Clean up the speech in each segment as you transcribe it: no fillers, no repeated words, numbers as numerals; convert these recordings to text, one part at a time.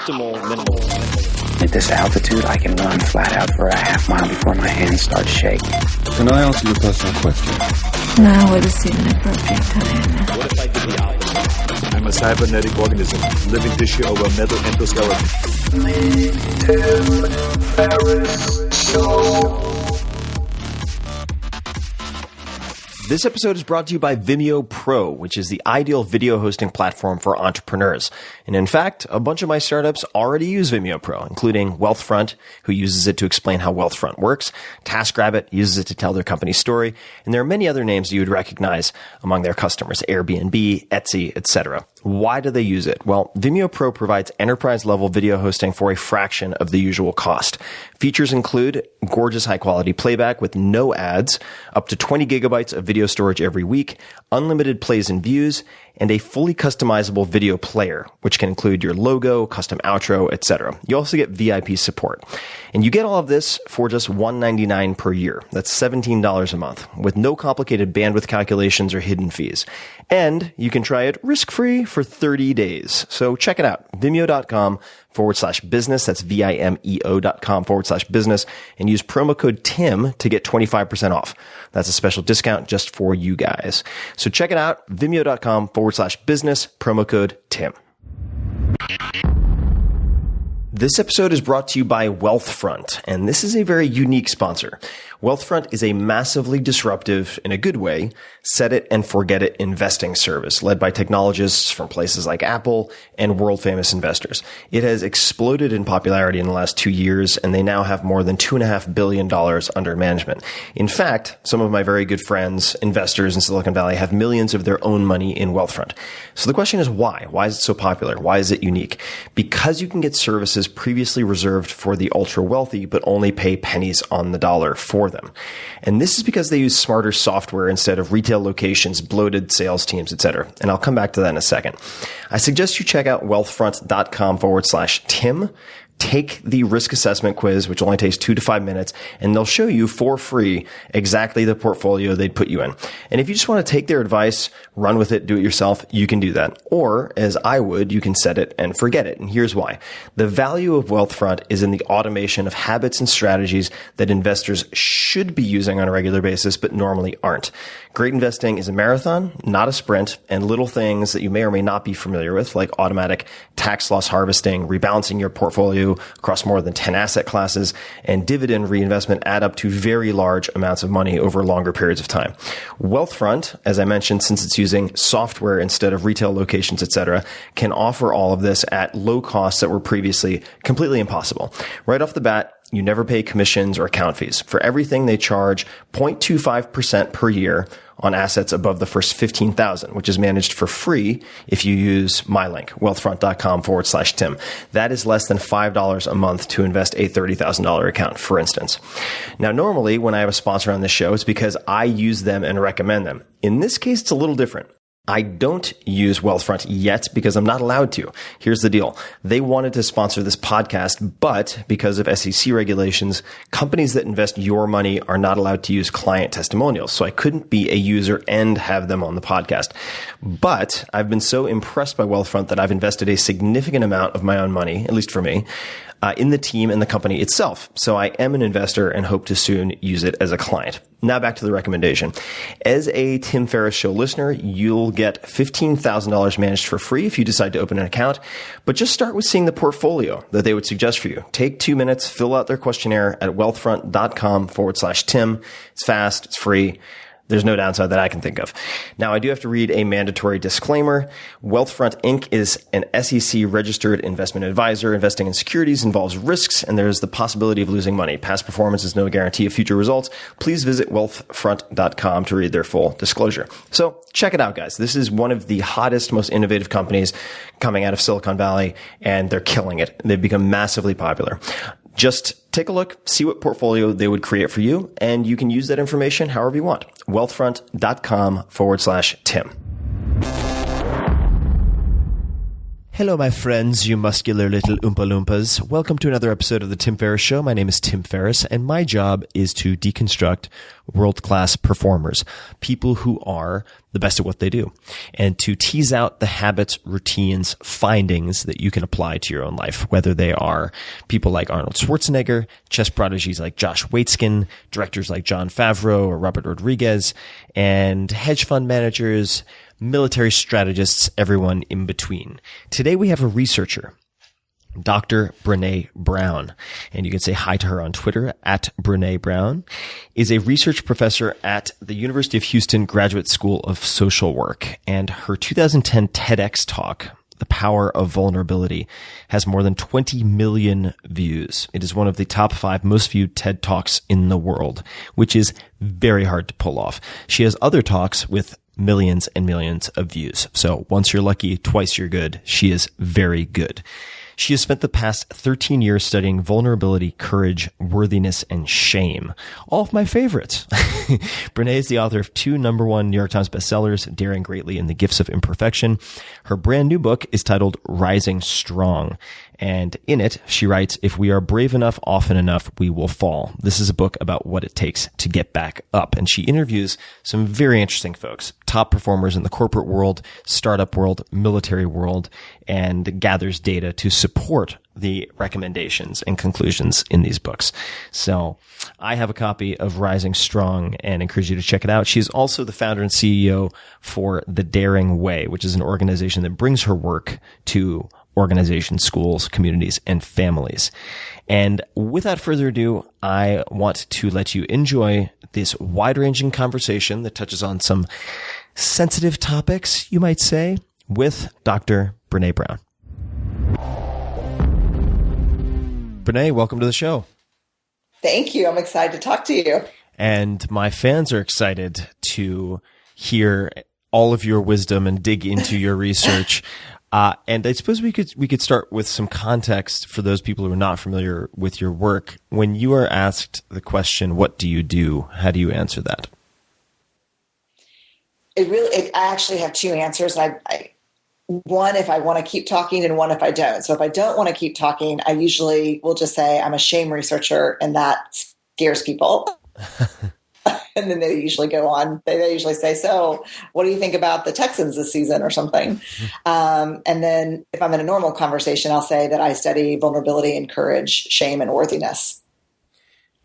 optimal minimal. At this altitude, I can run flat out for a half mile before my hands start shaking. Can I ask you a personal question? Now would seem an appropriate time. What if I did the opposite? I'm a cybernetic organism, living tissue over metal endoskeleton. Me too, Ferriss Show. This episode is brought to you by Vimeo Pro, which is the ideal video hosting platform for entrepreneurs. And in fact, a bunch of my startups already use Vimeo Pro, including Wealthfront, who uses it to explain how Wealthfront works. TaskRabbit uses it to tell their company's story. And there are many other names you would recognize among their customers, Airbnb, Etsy, etc. Why do they use it? Well, Vimeo Pro provides enterprise-level video hosting for a fraction of the usual cost. Features include gorgeous high-quality playback with no ads, up to 20 gigabytes of video storage every week, unlimited plays and views, and a fully customizable video player, which can include your logo, custom outro, etc. You also get VIP support. And you get all of this for just $199 per year. That's $17 a month, with no complicated bandwidth calculations or hidden fees. And you can try it risk-free for 30 days. So check it out, vimeo.com/business. That's vimeo.com/business. And use promo code TIM to get 25% off. That's a special discount just for you guys. So check it out, vimeo.com/business, promo code TIM. This episode is brought to you by Wealthfront, and this is a very unique sponsor. Wealthfront is a massively disruptive, in a good way, set it and forget it investing service led by technologists from places like Apple and world famous investors. It has exploded in popularity in the last 2 years, and they now have more than $2.5 billion under management. In fact, some of my very good friends, investors in Silicon Valley, have millions of their own money in Wealthfront. So the question is why? Why is it so popular? Why is it unique? Because you can get services previously reserved for the ultra wealthy, but only pay pennies on the dollar for them. And this is because they use smarter software instead of retail locations, bloated sales teams, etc. And I'll come back to that in a second. I suggest you check out wealthfront.com/Tim. Take the risk assessment quiz, which only takes 2 to 5 minutes, and they'll show you for free exactly the portfolio they'd put you in. And if you just want to take their advice, run with it, do it yourself, you can do that. Or, as I would, you can set it and forget it. And here's why. The value of Wealthfront is in the automation of habits and strategies that investors should be using on a regular basis, but normally aren't. Great investing is a marathon, not a sprint, and little things that you may or may not be familiar with, like automatic tax loss harvesting, rebalancing your portfolio across more than 10 asset classes, and dividend reinvestment add up to very large amounts of money over longer periods of time. Wealthfront, as I mentioned, since it's using software instead of retail locations, etc., can offer all of this at low costs that were previously completely impossible. Right off the bat, you never pay commissions or account fees. For everything, they charge 0.25% per year on assets above the first 15,000, which is managed for free if you use my link, wealthfront.com/Tim. That is less than $5 a month to invest a $30,000 account, for instance. Now, normally when I have a sponsor on this show, it's because I use them and recommend them. In this case, it's a little different. I don't use Wealthfront yet because I'm not allowed to. Here's the deal. They wanted to sponsor this podcast, but because of SEC regulations, companies that invest your money are not allowed to use client testimonials. So I couldn't be a user and have them on the podcast. But I've been so impressed by Wealthfront that I've invested a significant amount of my own money, at least for me, in the team and the company itself. So I am an investor and hope to soon use it as a client. Now back to the recommendation. As a Tim Ferriss Show listener, you'll get $15,000 managed for free if you decide to open an account, but just start with seeing the portfolio that they would suggest for you. Take 2 minutes, fill out their questionnaire at wealthfront.com/Tim. It's fast, it's free. There's no downside that I can think of. Now, I do have to read a mandatory disclaimer. Wealthfront Inc. is an SEC-registered investment advisor. Investing in securities involves risks, and there's the possibility of losing money. Past performance is no guarantee of future results. Please visit wealthfront.com to read their full disclosure. So check it out, guys. This is one of the hottest, most innovative companies coming out of Silicon Valley, and they're killing it. They've become massively popular. Just take a look, see what portfolio they would create for you, and you can use that information however you want. Wealthfront.com/Tim. Hello, my friends, you muscular little Oompa Loompas. Welcome to another episode of The Tim Ferriss Show. My name is Tim Ferriss, and my job is to deconstruct world-class performers, people who are the best at what they do, and to tease out the habits, routines, findings that you can apply to your own life, whether they are people like Arnold Schwarzenegger, chess prodigies like Josh Waitzkin, directors like Jon Favreau or Robert Rodriguez, and hedge fund managers, military strategists, everyone in between. Today we have a researcher, Dr. Brené Brown, and you can say hi to her on Twitter, at Brené Brown, is a research professor at the University of Houston Graduate School of Social Work, and her 2010 TEDx talk, The Power of Vulnerability, has more than 20 million views. It is one of the top 5 most viewed TED Talks in the world, which is very hard to pull off. She has other talks with millions and millions of views. So once you're lucky, twice you're good. She is very good. She has spent the past 13 years studying vulnerability, courage, worthiness, and shame. All of my favorites. Brene is the author of 2 #1 New York Times bestsellers, Daring Greatly and The Gifts of Imperfection. Her brand new book is titled Rising Strong. And in it, she writes, if we are brave enough, often enough, we will fall. This is a book about what it takes to get back up. And she interviews some very interesting folks, top performers in the corporate world, startup world, military world, and gathers data to support the recommendations and conclusions in these books. So I have a copy of Rising Strong and encourage you to check it out. She's also the founder and CEO for The Daring Way, which is an organization that brings her work to organizations, schools, communities, and families. And without further ado, I want to let you enjoy this wide-ranging conversation that touches on some sensitive topics, you might say, with Dr. Brené Brown. Brené, welcome to the show. Thank you. I'm excited to talk to you. And my fans are excited to hear all of your wisdom and dig into your research. And I suppose we could start with some context for those people who are not familiar with your work. When you are asked the question, "What do you do?" how do you answer that? I actually have 2 answers. One if I want to keep talking, and one if I don't. So if I don't want to keep talking, I usually will just say I'm a shame researcher, and that scares people. And then they usually go on. They usually say, so what do you think about the Texans this season or something? And then if I'm in a normal conversation, I'll say that I study vulnerability and courage, shame and worthiness.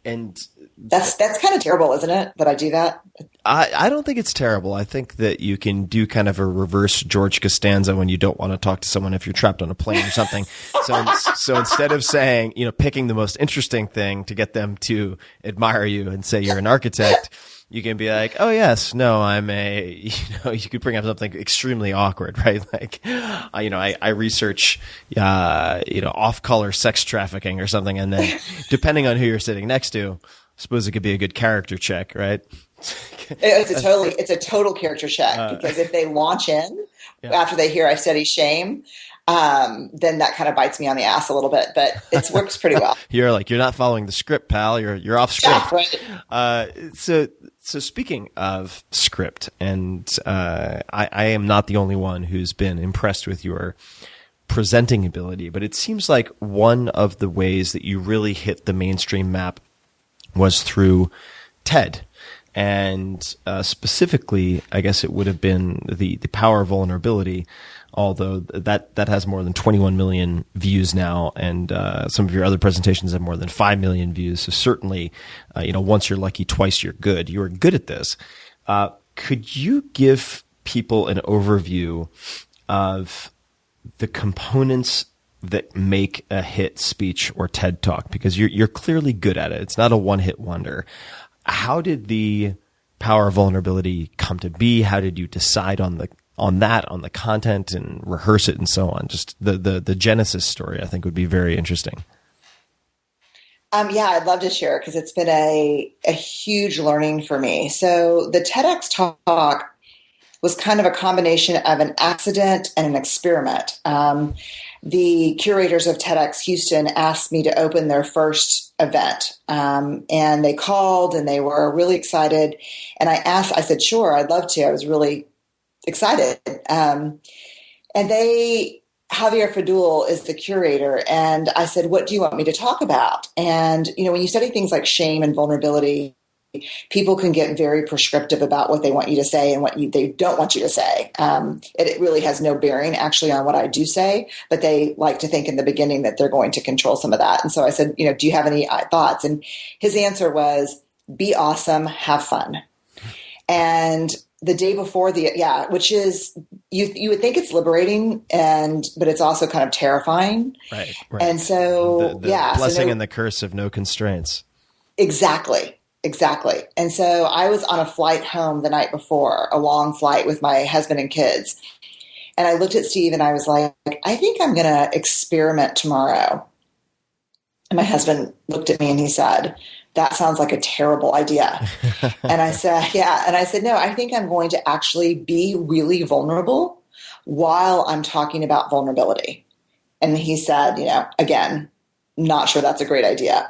And that's kind of terrible, isn't it, that I do that? I don't think it's terrible. I think that you can do kind of a reverse George Costanza when you don't want to talk to someone if you're trapped on a plane or something. So instead of saying, picking the most interesting thing to get them to admire you and say you're an architect, you can be like, oh yes, no, you could bring up something extremely awkward, right? Like, I research, off-color sex trafficking or something. And then depending on who you're sitting next to, I suppose it could be a good character check, right? It's a total character check, because if they launch in after they hear I study shame, then that kind of bites me on the ass a little bit, but it works pretty well. You're not following the script, pal. You're off script. Yeah, right. So speaking of script, and I am not the only one who's been impressed with your presenting ability, but it seems like one of the ways that you really hit the mainstream map was through TED. And specifically, I guess it would have been the Power of Vulnerability, although that has more than 21 million views now, and some of your other presentations have more than 5 million views. So certainly, once you're lucky, twice you're good. You are good at this. Could you give people an overview of the components that make a hit speech or TED Talk? Because you're clearly good at it. It's not a one-hit wonder. How did the Power of Vulnerability come to be? How did you decide on the content and rehearse it and so on? Just the genesis story, I think, would be very interesting. Yeah, I'd love to share it because it's been a huge learning for me. So the TEDx talk was kind of a combination of an accident and an experiment. The curators of TEDx Houston asked me to open their first event. And they called and they were really excited. And I said, sure, I'd love to. I was really excited. And they Javier Fadul is the curator. And I said, what do you want me to talk about? And, when you study things like shame and vulnerability, people can get very prescriptive about what they want you to say and what they don't want you to say. It really has no bearing actually on what I do say, but they like to think in the beginning that they're going to control some of that. And so I said, do you have any thoughts? And his answer was, be awesome, have fun. And the day before which is, you would think it's liberating, but it's also kind of terrifying. Right. And so, the blessing and the curse of no constraints. Exactly. And so I was on a flight home the night before, a long flight with my husband and kids. And I looked at Steve and I was like, I think I'm going to experiment tomorrow. And my husband looked at me and he said, that sounds like a terrible idea. And I said, yeah. And I said, no, I think I'm going to actually be really vulnerable while I'm talking about vulnerability. And he said, again, not sure that's a great idea.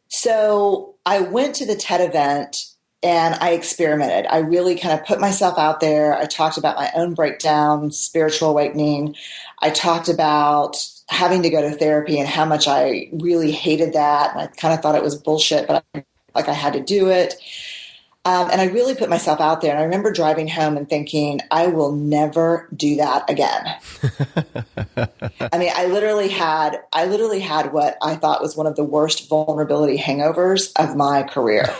So I went to the TED event and I experimented. I really kind of put myself out there. I talked about my own breakdown, spiritual awakening. I talked about having to go to therapy and how much I really hated that. And I kind of thought it was bullshit, but I had to do it. And I really put myself out there. And I remember driving home and thinking, I will never do that again. I mean, I literally had what I thought was one of the worst vulnerability hangovers of my career.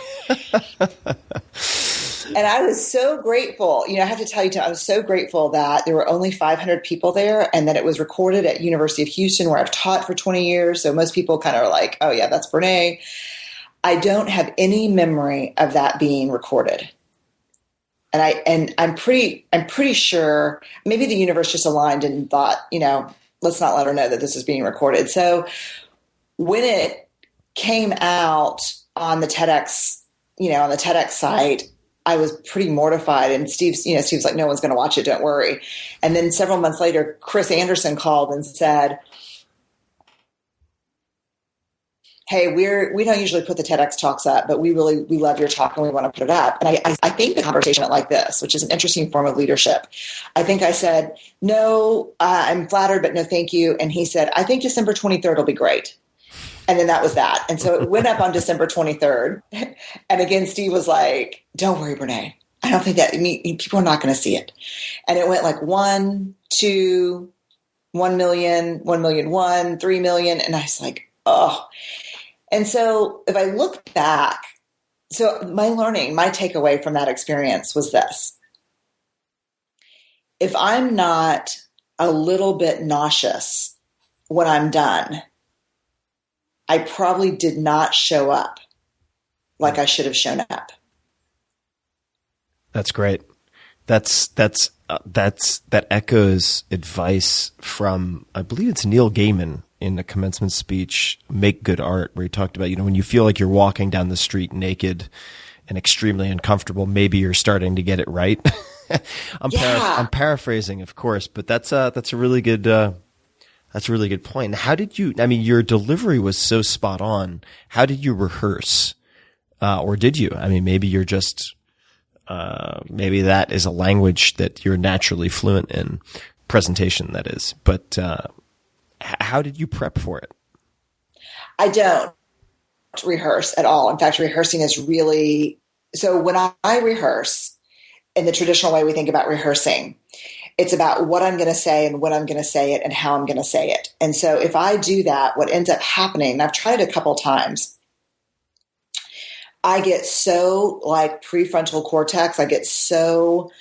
And I was so grateful. I have to tell you, I was so grateful that there were only 500 people there and that it was recorded at University of Houston, where I've taught for 20 years. So most people kind of are like, oh yeah, that's Brene. I don't have any memory of that being recorded. And I'm pretty sure maybe the universe just aligned and thought, let's not let her know that this is being recorded. So when it came out on the TEDx, on the TEDx site, I was pretty mortified. And Steve's like, no one's going to watch it. Don't worry. And then several months later, Chris Anderson called and said, hey, we don't usually put the TEDx talks up, but we love your talk and we want to put it up. And I think the conversation went like this, which is an interesting form of leadership. I think I said, no, I'm flattered, but no, thank you. And he said, I think December 23rd will be great. And then that was that. And so it went up on December 23rd. And again, Steve was like, don't worry, Brene. I don't think that people are not going to see it. And it went like 1, 2, 1 million, 1 million, 1, 3 million. And I was like, oh. And so if I look back, so my takeaway from that experience was this. If I'm not a little bit nauseous when I'm done, I probably did not show up like I should have shown up. That's great. That echoes advice from, I believe it's Neil Gaiman in the commencement speech, Make Good Art, where he talked about, when you feel like you're walking down the street naked and extremely uncomfortable, maybe you're starting to get it right. I'm paraphrasing, of course, but that's a really good point. How did you, your delivery was so spot on. How did you rehearse? Or did you? Maybe you're just, maybe that is a language that you're naturally fluent in, presentation that is, but, how did you prep for it? I don't rehearse at all. In fact, rehearsing is really, so when I rehearse in the traditional way we think about rehearsing, it's about what I'm going to say and when I'm going to say it and how I'm going to say it. And so if I do that, what ends up happening, and I've tried it a couple of times, I get so like prefrontal cortex, I get so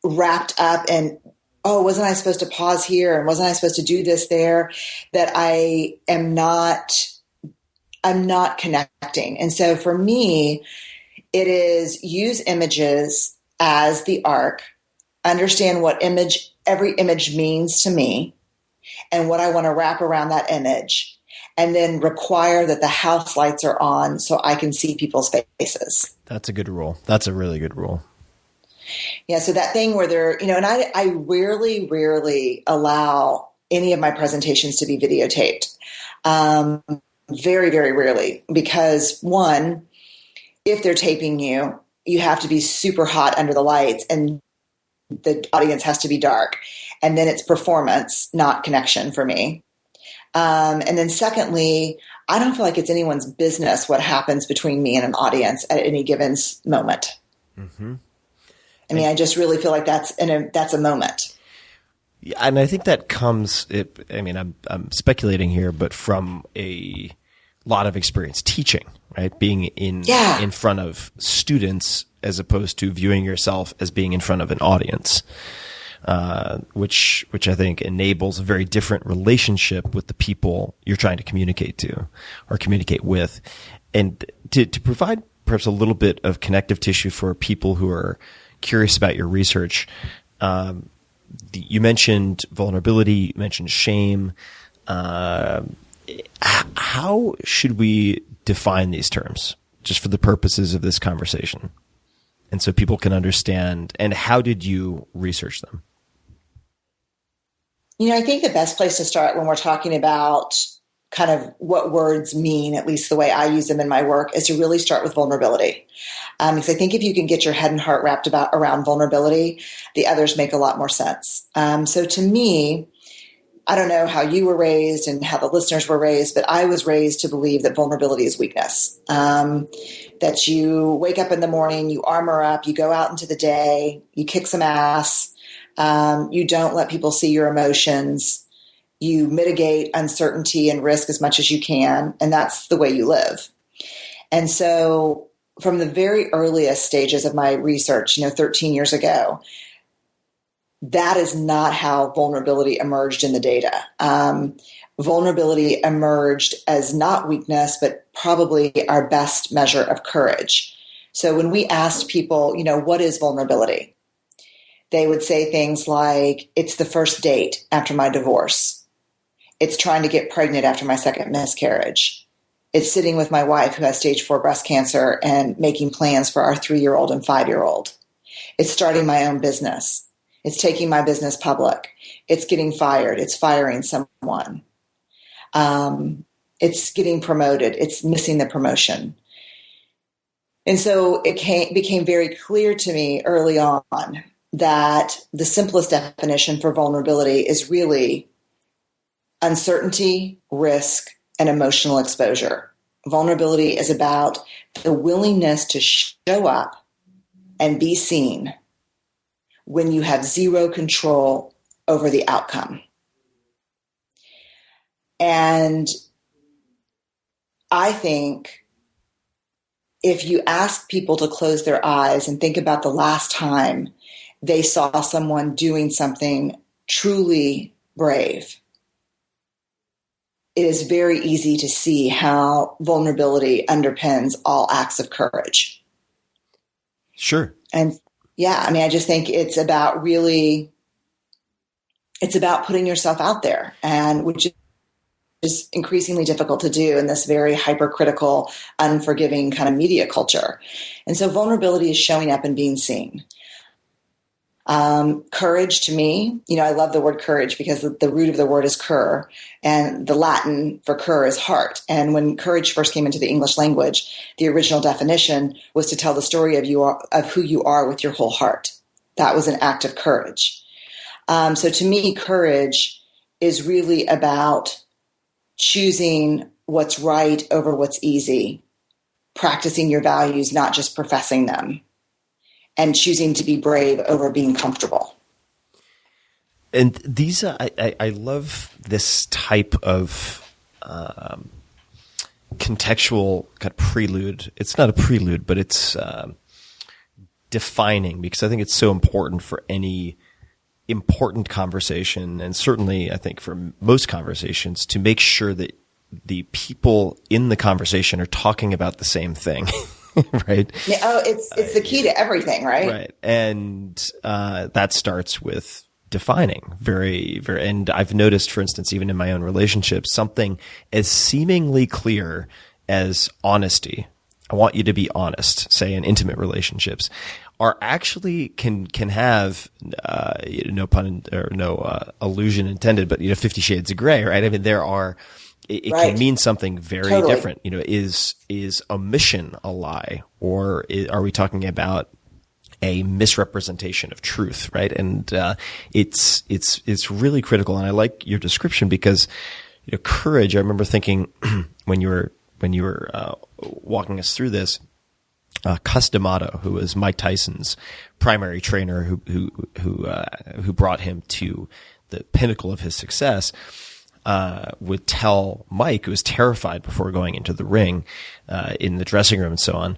wrapped up in, oh, wasn't I supposed to pause here? And wasn't I supposed to do this there? That I'm not connecting. And so for me, it is use images as the arc, understand what every image means to me and what I want to wrap around that image, and then require that the house lights are on so I can see people's faces. That's a good rule. That's a really good rule. Yeah. So that thing where they're, and I rarely allow any of my presentations to be videotaped. Very, very rarely, because one, if they're taping you, you have to be super hot under the lights. And the audience has to be dark. And then it's performance, not connection for me. And then secondly, I don't feel like it's anyone's business what happens between me and an audience at any given moment. Mm-hmm. I mean, I just really feel like that's a moment. Yeah, and I think that comes. I'm speculating here, but from a lot of experience teaching, right? Being in front of students as opposed to viewing yourself as being in front of an audience, which I think enables a very different relationship with the people you're trying to communicate to or communicate with, and to provide perhaps a little bit of connective tissue for people who are curious about your research. You mentioned vulnerability, you mentioned shame. How should we define these terms just for the purposes of this conversation? And so people can understand, and how did you research them? I think the best place to start when we're talking about kind of what words mean, at least the way I use them in my work, is to really start with vulnerability. Because I think if you can get your head and heart wrapped around vulnerability, the others make a lot more sense. So to me, I don't know how you were raised and how the listeners were raised, but I was raised to believe that vulnerability is weakness. That you wake up in the morning, you armor up, you go out into the day, you kick some ass, you don't let people see your emotions, you mitigate uncertainty and risk as much as you can, and that's the way you live. And so from the very earliest stages of my research, 13 years ago, that is not how vulnerability emerged in the data. Vulnerability emerged as not weakness, but probably our best measure of courage. So when we asked people, what is vulnerability? They would say things like, it's the first date after my divorce. It's trying to get pregnant after my second miscarriage. It's sitting with my wife who has stage 4 breast cancer and making plans for our 3-year-old and 5-year-old. It's starting my own business. It's taking my business public. It's getting fired. It's firing someone. It's getting promoted. It's missing the promotion. And so it became very clear to me early on that the simplest definition for vulnerability is really uncertainty, risk, and emotional exposure. Vulnerability is about the willingness to show up and be seen when you have zero control over the outcome. And I think if you ask people to close their eyes and think about the last time they saw someone doing something truly brave, it is very easy to see how vulnerability underpins all acts of courage. Sure. And I just think it's about putting yourself out there, and which is increasingly difficult to do in this very hypercritical, unforgiving kind of media culture. And so vulnerability is showing up and being seen. Courage to me, I love the word courage because the root of the word is cur, and the Latin for cur is heart. And when courage first came into the English language, the original definition was to tell the story of who you are with your whole heart. That was an act of courage. So to me, courage is really about choosing what's right over what's easy, practicing your values, not just professing them, and choosing to be brave over being comfortable. And these, I love this type of contextual kind of prelude. It's not a prelude, but it's defining, because I think it's so important for any important conversation, and certainly I think for most conversations, to make sure that the people in the conversation are talking about the same thing. Right? Yeah, it's the key to everything, right? Right. And that starts with defining very, very, and I've noticed, for instance, even in my own relationships, something as seemingly clear as honesty. I want you to be honest, say in intimate relationships, are actually can have no pun or no allusion intended, but 50 shades of gray, right? I mean, there are. It right. can mean something very different. Is omission a lie, or are we talking about a misrepresentation of truth, right? And it's really critical. And I like your description because courage. I remember thinking when you were walking us through this, Cus D'Amato, who was Mike Tyson's primary trainer, who brought him to the pinnacle of his success, would tell Mike, who was terrified before going into the ring, in the dressing room and so on,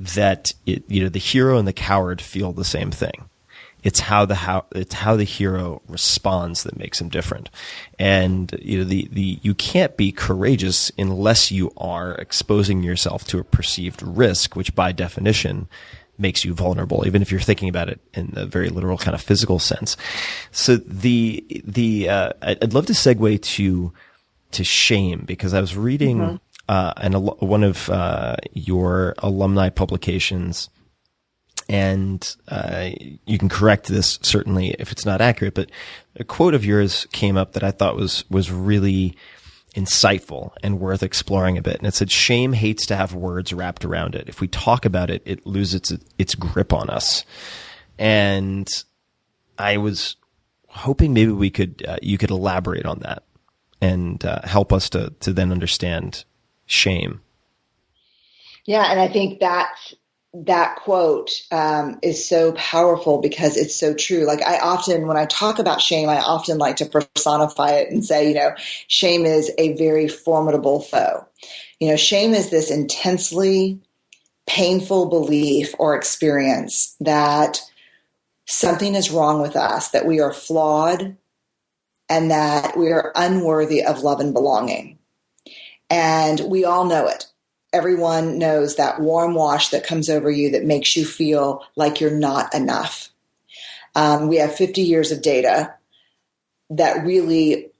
that the hero and the coward feel the same thing. It's how the hero responds that makes him different. And you can't be courageous unless you are exposing yourself to a perceived risk, which by definition makes you vulnerable, even if you're thinking about it in a very literal kind of physical sense. So I'd love to segue to shame, because I was reading one of your alumni publications. And you can correct this certainly if it's not accurate, but a quote of yours came up that I thought was really insightful and worth exploring a bit. And it said, "Shame hates to have words wrapped around it. If we talk about it, it loses its grip on us." And I was hoping maybe you could elaborate on that and help us to then understand shame. Yeah, and I think that quote is so powerful because it's so true. Like when I talk about shame, I often like to personify it and say, shame is a very formidable foe. Shame is this intensely painful belief or experience that something is wrong with us, that we are flawed, and that we are unworthy of love and belonging. And we all know it. Everyone knows that warm wash that comes over you that makes you feel like you're not enough. We have 50 years of data that really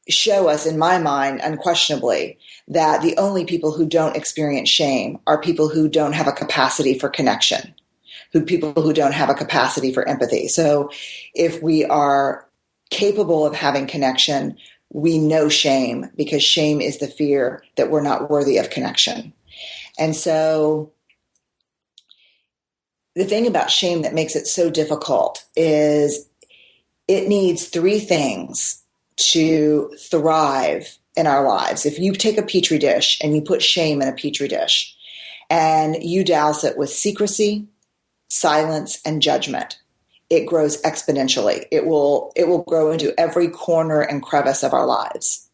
show us, in my mind, unquestionably, that the only people who don't experience shame are people who don't have a capacity for connection, people who don't have a capacity for empathy. So if we are capable of having connection, we know shame, because shame is the fear that we're not worthy of connection. And so the thing about shame that makes it so difficult is it needs three things to thrive in our lives. If you take a petri dish and you put shame in a petri dish and you douse it with secrecy, silence, and judgment, it grows exponentially. It will grow into every corner and crevice of our lives.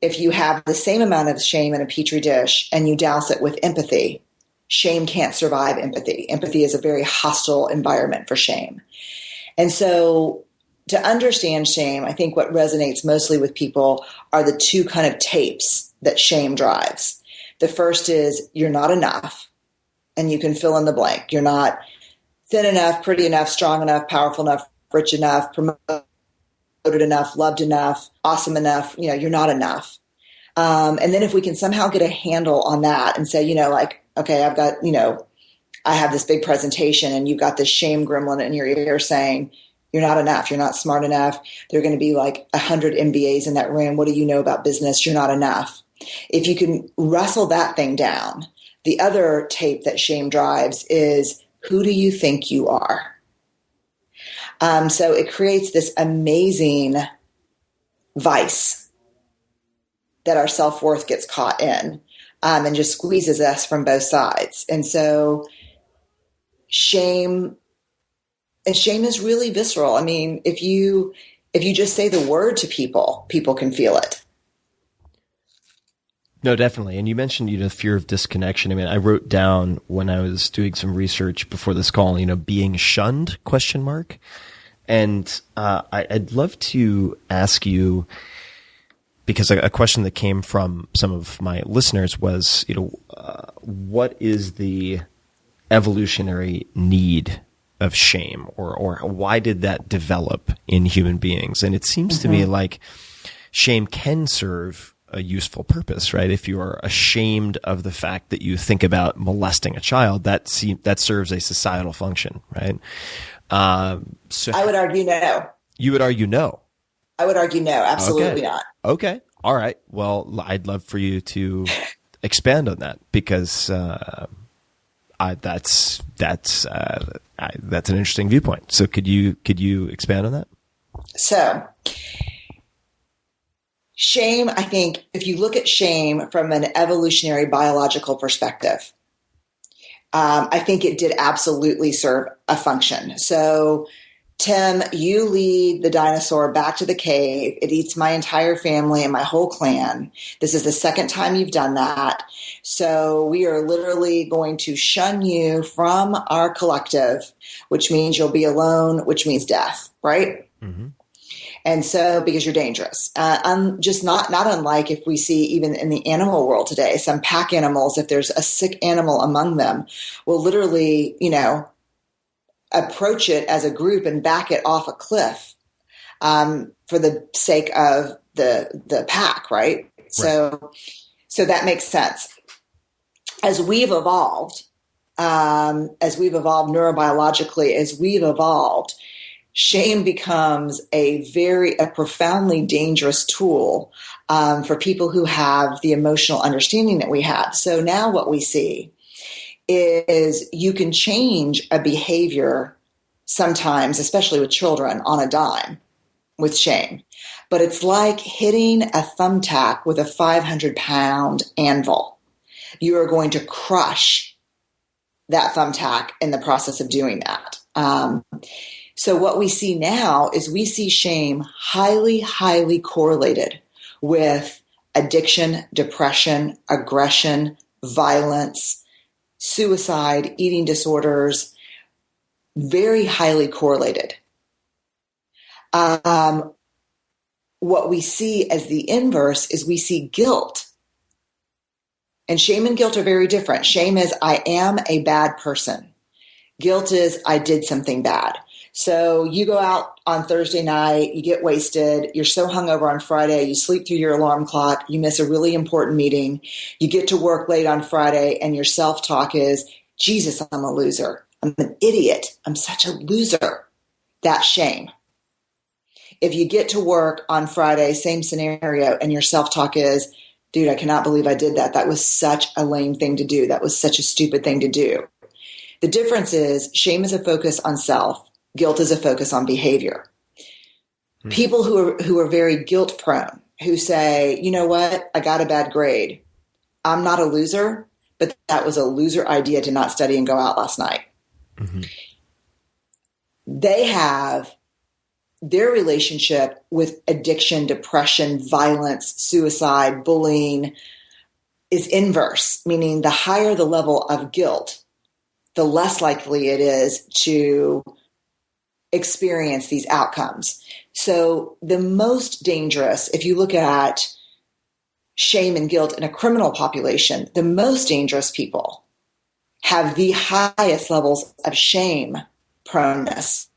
If you have the same amount of shame in a petri dish and you douse it with empathy, shame can't survive empathy. Empathy is a very hostile environment for shame. And so to understand shame, I think what resonates mostly with people are the two kind of tapes that shame drives. The first is you're not enough, and you can fill in the blank. You're not thin enough, pretty enough, strong enough, powerful enough, rich enough, promoted enough, loved enough, awesome enough, you're not enough. And then if we can somehow get a handle on that and say, okay, I've got, I have this big presentation and you've got this shame gremlin in your ear saying, you're not enough. You're not smart enough. There are going to be like 100 MBAs in that room. What do you know about business? You're not enough. If you can wrestle that thing down, the other tape that shame drives is, who do you think you are? So it creates this amazing vice that our self-worth gets caught in, and just squeezes us from both sides. And so shame is really visceral. I mean, if you just say the word to people, people can feel it. No, definitely. And you mentioned, fear of disconnection. I mean, I wrote down when I was doing some research before this call, being shunned, ? And I'd love to ask you, because a question that came from some of my listeners was, what is the evolutionary need of shame, or why did that develop in human beings? And it seems to me like shame can serve a useful purpose, right? If you are ashamed of the fact that you think about molesting a child, that serves a societal function, right? So I would argue no. You would argue no. I would argue no, absolutely not. Okay. All right. Well, I'd love for you to expand on that, because That's an interesting viewpoint. So could you expand on that? So shame, I think, if you look at shame from an evolutionary biological perspective, I think it did absolutely serve a function. So, Tim, you lead the dinosaur back to the cave. It eats my entire family and my whole clan. This is the second time you've done that. So we are literally going to shun you from our collective, which means you'll be alone, which means death, right? Mm-hmm. And so, because you're dangerous, just not unlike if we see even in the animal world today, some pack animals, if there's a sick animal among them, will literally, approach it as a group and back it off a cliff for the sake of the pack, right? So that makes sense. As we've evolved neurobiologically, as we've evolved, shame becomes a profoundly dangerous tool for people who have the emotional understanding that we have. So now what we see is you can change a behavior sometimes, especially with children, on a dime with shame. But it's like hitting a thumbtack with a 500-pound anvil. You are going to crush that thumbtack in the process of doing that. So what we see now is we see shame highly, highly correlated with addiction, depression, aggression, violence, suicide, eating disorders, very highly correlated. What we see as the inverse is we see guilt. And shame and guilt are very different. Shame is, I am a bad person. Guilt is, I did something bad. So you go out on Thursday night, you get wasted, you're so hungover on Friday, you sleep through your alarm clock, you miss a really important meeting, you get to work late on Friday, and your self-talk is, Jesus, I'm a loser. I'm an idiot. I'm such a loser. That's shame. If you get to work on Friday, same scenario, and your self-talk is, dude, I cannot believe I did that. That was such a lame thing to do. That was such a stupid thing to do. The difference is shame is a focus on self. Guilt is a focus on behavior. People who are very guilt prone, who say, you know what, I got a bad grade. I'm not a loser, but that was a loser idea to not study and go out last night. Mm-hmm. They have their relationship with addiction, depression, violence, suicide, bullying is inverse, meaning the higher the level of guilt, the less likely it is to experience these outcomes. So the most dangerous, if you look at shame and guilt in a criminal population, the most dangerous people have the highest levels of shame proneness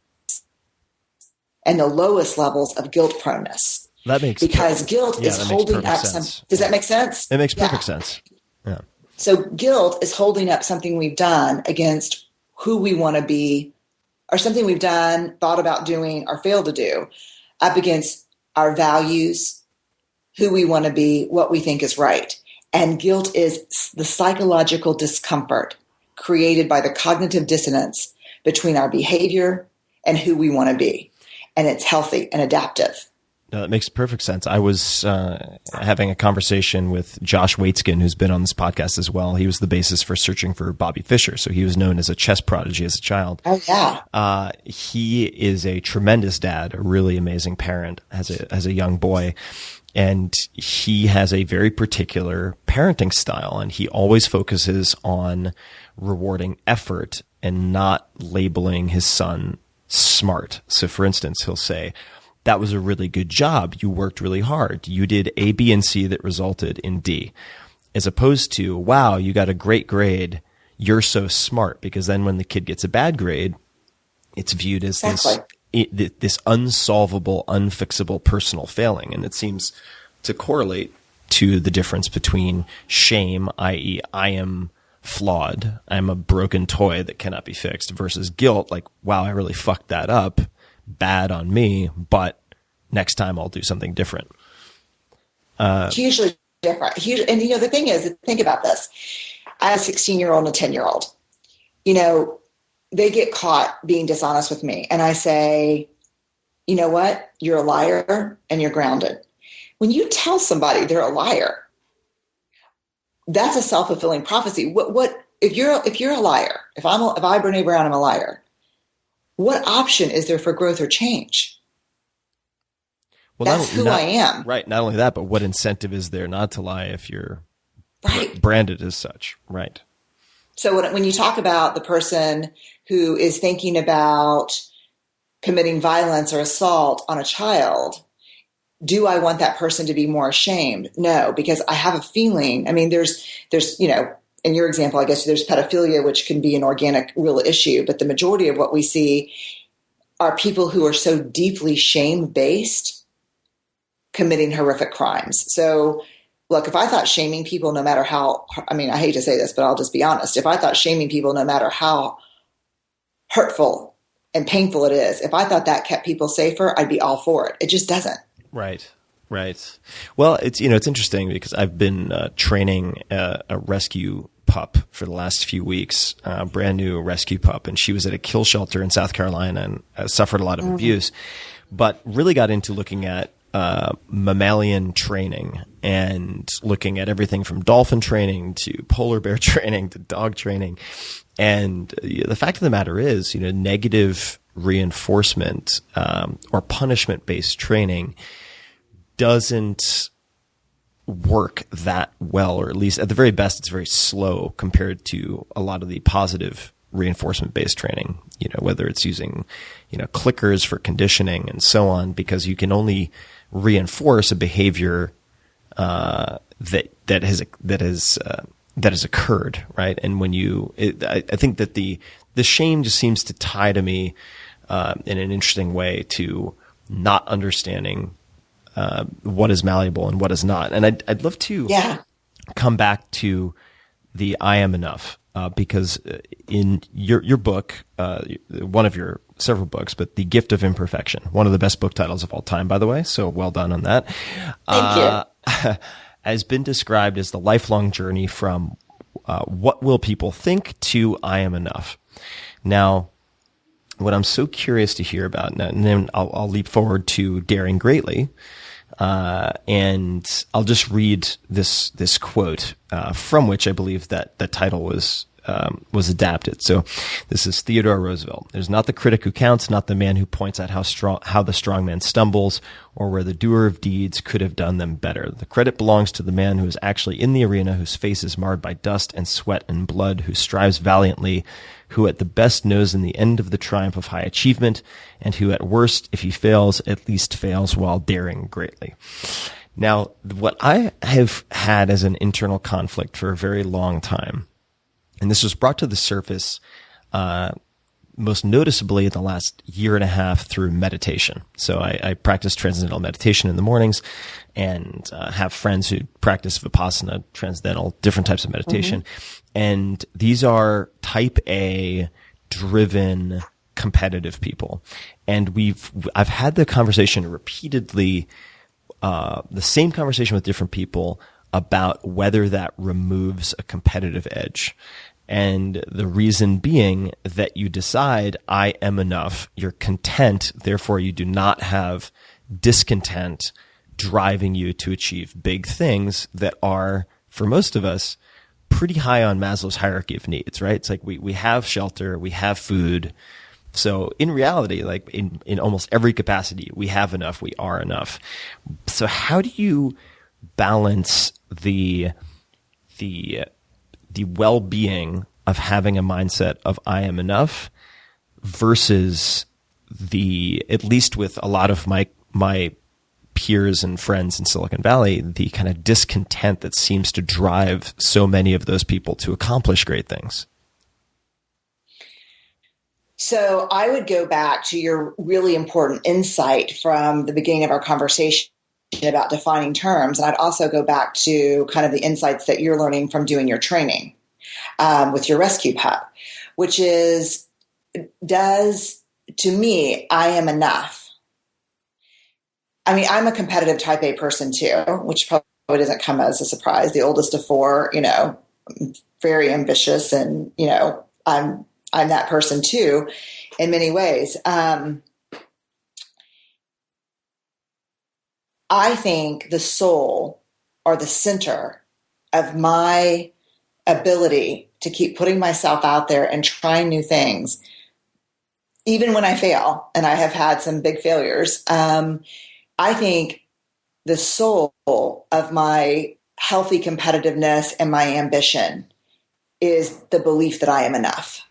and the lowest levels of guilt proneness. That makes because guilt is holding up some. Does that make sense? It makes perfect sense. Yeah. So guilt is holding up something we've done against who we want to be, or something we've done, thought about doing, or failed to do, up against our values, who we want to be, what we think is right. And guilt is the psychological discomfort created by the cognitive dissonance between our behavior and who we want to be. And it's healthy and adaptive. No, that makes perfect sense. I was having a conversation with Josh Waitzkin, who's been on this podcast as well. He was the basis for Searching for Bobby Fischer, so he was known as a chess prodigy as a child. Oh, yeah. He is a tremendous dad, a really amazing parent, as a young boy, and he has a very particular parenting style, and he always focuses on rewarding effort and not labeling his son smart. So, for instance, he'll say, that was a really good job. You worked really hard. You did A, B, and C that resulted in D. As opposed to, wow, you got a great grade. You're so smart. Because then when the kid gets a bad grade, it's viewed as this unsolvable, unfixable personal failing. And it seems to correlate to the difference between shame, i.e., I am flawed, I'm a broken toy that cannot be fixed, versus guilt, like, wow, I really fucked that up. Bad on me, but next time I'll do something different. Hugely different. And the thing is, think about this. I have a 16-year-old and a 10-year-old. they get caught being dishonest with me. And I say, you know what? You're a liar and you're grounded. When you tell somebody they're a liar, that's a self-fulfilling prophecy. What if you're a liar? If I, Brené Brown, I'm a liar. What option is there for growth or change? Well, that's who I am. Right. Not only that, but what incentive is there not to lie if you're right. branded as such? Right. So when you talk about the person who is thinking about committing violence or assault on a child, do I want that person to be more ashamed? No, because I have a feeling. I mean, there's in your example, I guess there's pedophilia, which can be an organic, real issue, but the majority of what we see are people who are so deeply shame-based committing horrific crimes. So look, if I thought shaming people, no matter how, I mean, I hate to say this, but I'll just be honest. If I thought shaming people, no matter how hurtful and painful it is, if I thought that kept people safer, I'd be all for it. It just doesn't. Right. Right. Well, it's interesting because I've been training a rescue pup for the last few weeks, a brand new rescue pup, and she was at a kill shelter in South Carolina and suffered a lot of abuse, but really got into looking at mammalian training and looking at everything from dolphin training to polar bear training to dog training. And the fact of the matter is, negative reinforcement or punishment-based training doesn't work that well, or at least at the very best, it's very slow compared to a lot of the positive reinforcement-based training, whether it's using, clickers for conditioning and so on, because you can only reinforce a behavior that has occurred, right? And when I think that the shame just seems to tie to me in an interesting way to not understanding what is malleable and what is not. And I'd love to come back to the I am enough, because in your book, one of your several books, but The Gift of Imperfection, one of the best book titles of all time, by the way. So well done on that. Thank you. Has been described as the lifelong journey from what will people think to I am enough. Now, what I'm so curious to hear about, and then I'll leap forward to Daring Greatly, and I'll just read this quote from which I believe that the title was adapted. So this is Theodore Roosevelt. There's not the critic who counts, not the man who points out how the strong man stumbles, or where the doer of deeds could have done them better. The credit belongs to the man who is actually in the arena, whose face is marred by dust and sweat and blood, who strives valiantly, who at the best knows in the end of the triumph of high achievement, and who at worst, if he fails, at least fails while daring greatly. Now, what I have had as an internal conflict for a very long time, and this was brought to the surface most noticeably in the last year and a half through meditation. So I practice transcendental meditation in the mornings and have friends who practice Vipassana, transcendental, different types of meditation. Mm-hmm. And these are type A driven competitive people. And I've had the conversation repeatedly, the same conversation with different people about whether that removes a competitive edge. And the reason being that you decide, I am enough, you're content, therefore you do not have discontent driving you to achieve big things that are, for most of us, pretty high on Maslow's hierarchy of needs, right? It's like we have shelter, we have food. So in reality, like in almost every capacity, we have enough, we are enough. So how do you balance the well-being of having a mindset of I am enough versus at least with a lot of my peers and friends in Silicon Valley, the kind of discontent that seems to drive so many of those people to accomplish great things? So I would go back to your really important insight from the beginning of our conversation about defining terms. And I'd also go back to kind of the insights that you're learning from doing your training with your rescue pup, which is, to me, I am enough. I mean, I'm a competitive type A person too, which probably doesn't come as a surprise. The oldest of four, very ambitious, and, I'm I'm that person too, in many ways. I think the soul or the center of my ability to keep putting myself out there and trying new things, even when I fail, and I have had some big failures, I think the soul of my healthy competitiveness and my ambition is the belief that I am enough.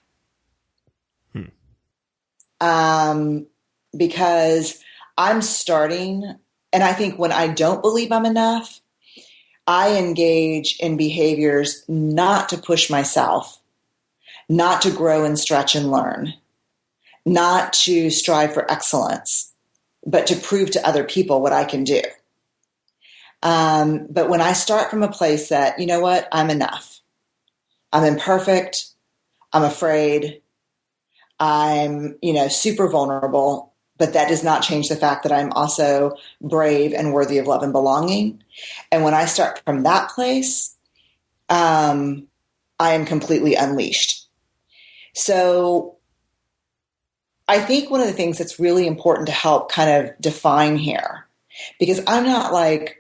Because I'm starting, and I think when I don't believe I'm enough, I engage in behaviors not to push myself, not to grow and stretch and learn, not to strive for excellence, but to prove to other people what I can do. But when I start from a place that, you know what, I'm enough. I'm imperfect. I'm afraid. I'm, super vulnerable. But that does not change the fact that I'm also brave and worthy of love and belonging. And when I start from that place, I am completely unleashed. So I think one of the things that's really important to help kind of define here, because I'm not like,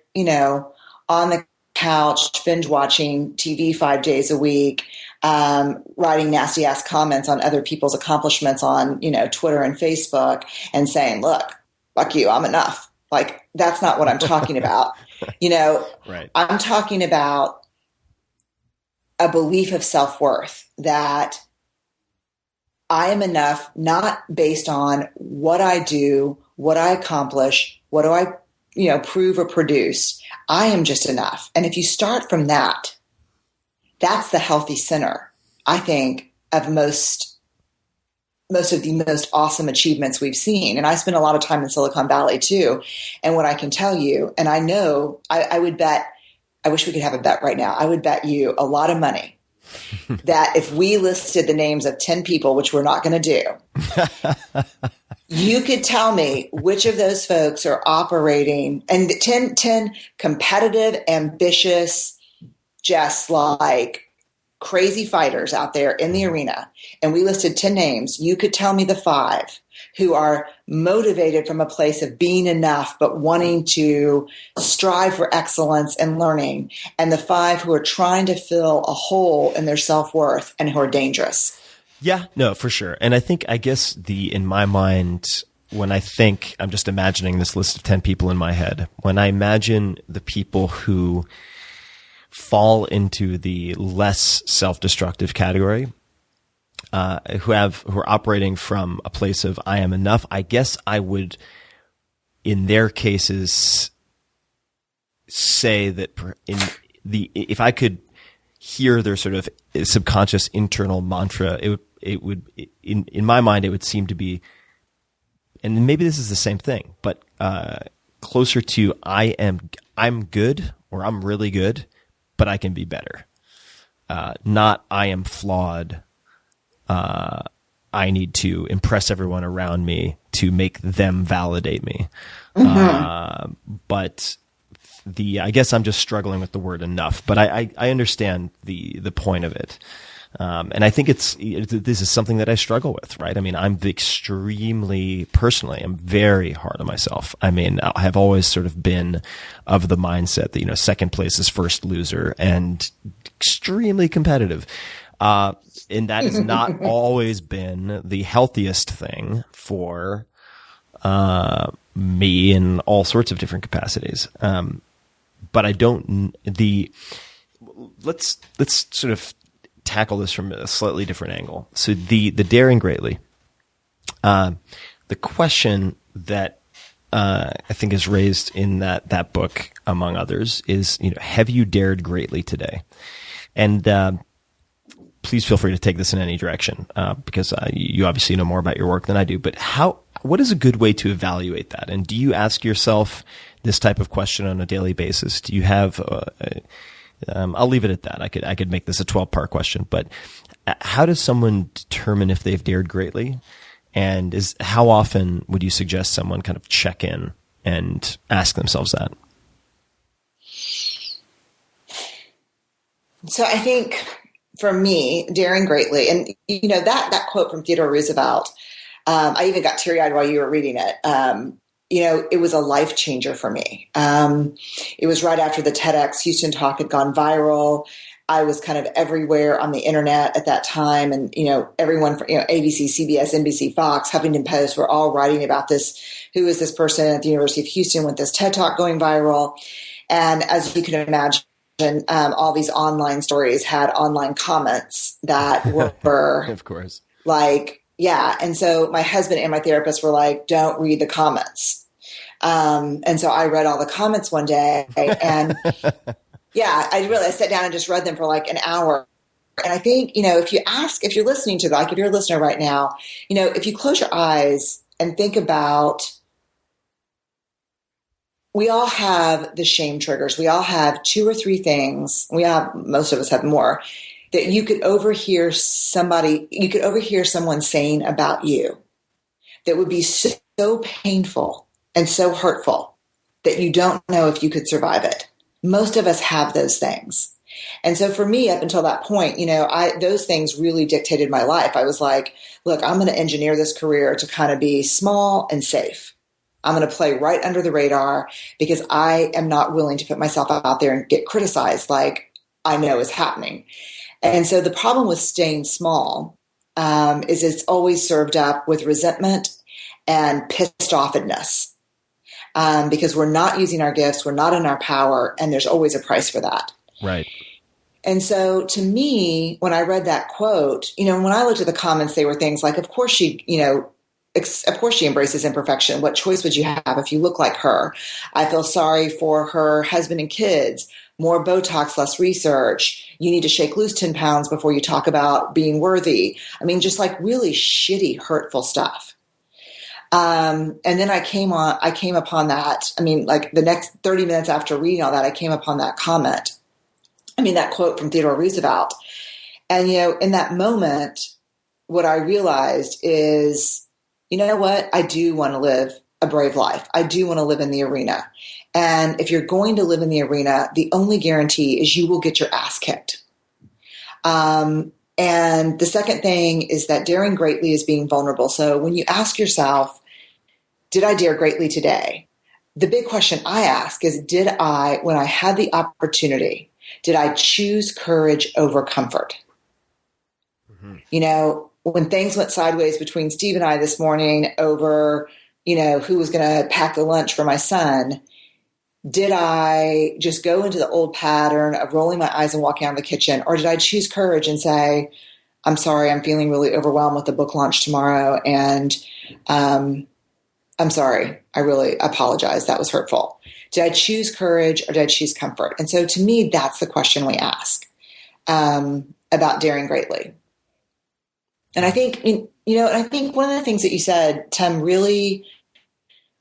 on the couch, binge watching TV 5 days a week, writing nasty ass comments on other people's accomplishments on, Twitter and Facebook and saying, look, fuck you, I'm enough. Like, that's not what I'm talking about. Right. I'm talking about a belief of self-worth that I am enough, not based on what I do, what I accomplish, what do I, prove or produce. I am just enough. And if you start from that, that's the healthy center, I think, of most of the most awesome achievements we've seen. And I spent a lot of time in Silicon Valley too. And what I can tell you, and I know, I would bet, I wish we could have a bet right now. I would bet you a lot of money that if we listed the names of 10 people, which we're not going to do, you could tell me which of those folks are operating, and 10 competitive, ambitious, just like crazy fighters out there in the arena. And we listed 10 names. You could tell me the 5 who are motivated from a place of being enough, but wanting to strive for excellence and learning. And the 5 who are trying to fill a hole in their self-worth and who are dangerous. Yeah, no, for sure. And I guess in my mind, when I think, I'm just imagining this list of 10 people in my head, when I imagine the people who fall into the less self-destructive category, who are operating from a place of I am enough, I guess I would, in their cases, say that if I could hear their sort of subconscious internal mantra, it would in my mind, it would seem to be, and maybe this is the same thing, but closer to I'm good, or I'm really good, but I can be better. Not I am flawed. I need to impress everyone around me to make them validate me. Mm-hmm. But I guess I'm just struggling with the word enough, but I understand the point of it. And I think this is something that I struggle with, right? I mean, I'm very hard on myself. I mean, I have always sort of been of the mindset that, second place is first loser, and extremely competitive. And that has not always been the healthiest thing for me in all sorts of different capacities. But I don't. Let's sort of tackle this from a slightly different angle. So the daring greatly. The question that I think is raised in that book, among others, is have you dared greatly today? And please feel free to take this in any direction, because you obviously know more about your work than I do. But what is a good way to evaluate that? And do you ask yourself this type of question on a daily basis? Do you have? I'll leave it at that. I could make this a 12-part question. But how does someone determine if they've dared greatly? And how often would you suggest someone kind of check in and ask themselves that? So I think for me, daring greatly, and that quote from Theodore Roosevelt, I even got teary-eyed while you were reading it. It was a life changer for me. It was right after the TEDx Houston talk had gone viral. I was kind of everywhere on the internet at that time, and everyone from ABC, CBS, NBC, Fox, Huffington Post were all writing about this. Who is this person at the University of Houston with this TED talk going viral? And as you can imagine, all these online stories had online comments that were, of course, like, yeah. And so my husband and my therapist were like, "Don't read the comments." And so I read all the comments one day, and yeah, I sat down and just read them for like an hour. And I think, if you're listening to if you're a listener right now, if you close your eyes and think about, we all have the shame triggers. We all have 2 or 3 things. Most of us have more, that you could overhear someone saying about you that would be so painful and so hurtful that you don't know if you could survive it. Most of us have those things. And so for me, up until that point, those things really dictated my life. I was like, look, I'm going to engineer this career to kind of be small and safe. I'm going to play right under the radar because I am not willing to put myself out there and get criticized like I know is happening. And so the problem with staying small is it's always served up with resentment and pissed offedness because we're not using our gifts, we're not in our power, and there's always a price for that. Right. And so to me, when I read that quote, when I looked at the comments, they were things like, of course she embraces imperfection. What choice would you have if you look like her? I feel sorry for her husband and kids. More Botox, less research. You need to shake loose 10 pounds before you talk about being worthy. I mean, just like really shitty, hurtful stuff. And then I came upon that. I mean, like the next 30 minutes after reading all that, I came upon that that quote from Theodore Roosevelt. And, in that moment, what I realized is, you know what? I do want to live a brave life. I do want to live in the arena. And if you're going to live in the arena, the only guarantee is you will get your ass kicked. And the second thing is that daring greatly is being vulnerable. So when you ask yourself, did I dare greatly today? The big question I ask is, when I had the opportunity, did I choose courage over comfort? Mm-hmm. When things went sideways between Steve and I this morning over, who was going to pack the lunch for my son, did I just go into the old pattern of rolling my eyes and walking out of the kitchen? Or did I choose courage and say, I'm sorry, I'm feeling really overwhelmed with the book launch tomorrow. And I'm sorry, I really apologize. That was hurtful. Did I choose courage or did I choose comfort? And so to me, that's the question we ask about daring greatly. And I think, I think one of the things that you said, Tim, really,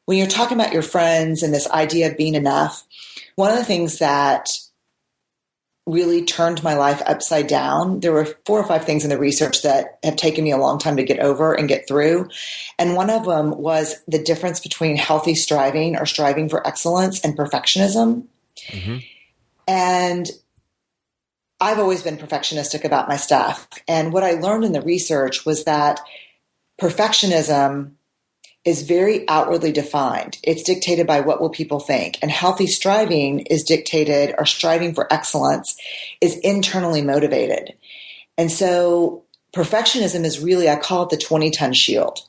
when you're talking about your friends and this idea of being enough, one of the things that really turned my life upside down, there were 4 or 5 things in the research that have taken me a long time to get over and get through. And one of them was the difference between healthy striving or striving for excellence and perfectionism. Mm-hmm. And I've always been perfectionistic about my stuff. And what I learned in the research was that perfectionism is very outwardly defined. It's dictated by what will people think. And healthy striving is dictated, or striving for excellence is internally motivated. And so perfectionism is really, I call it the 20-ton shield.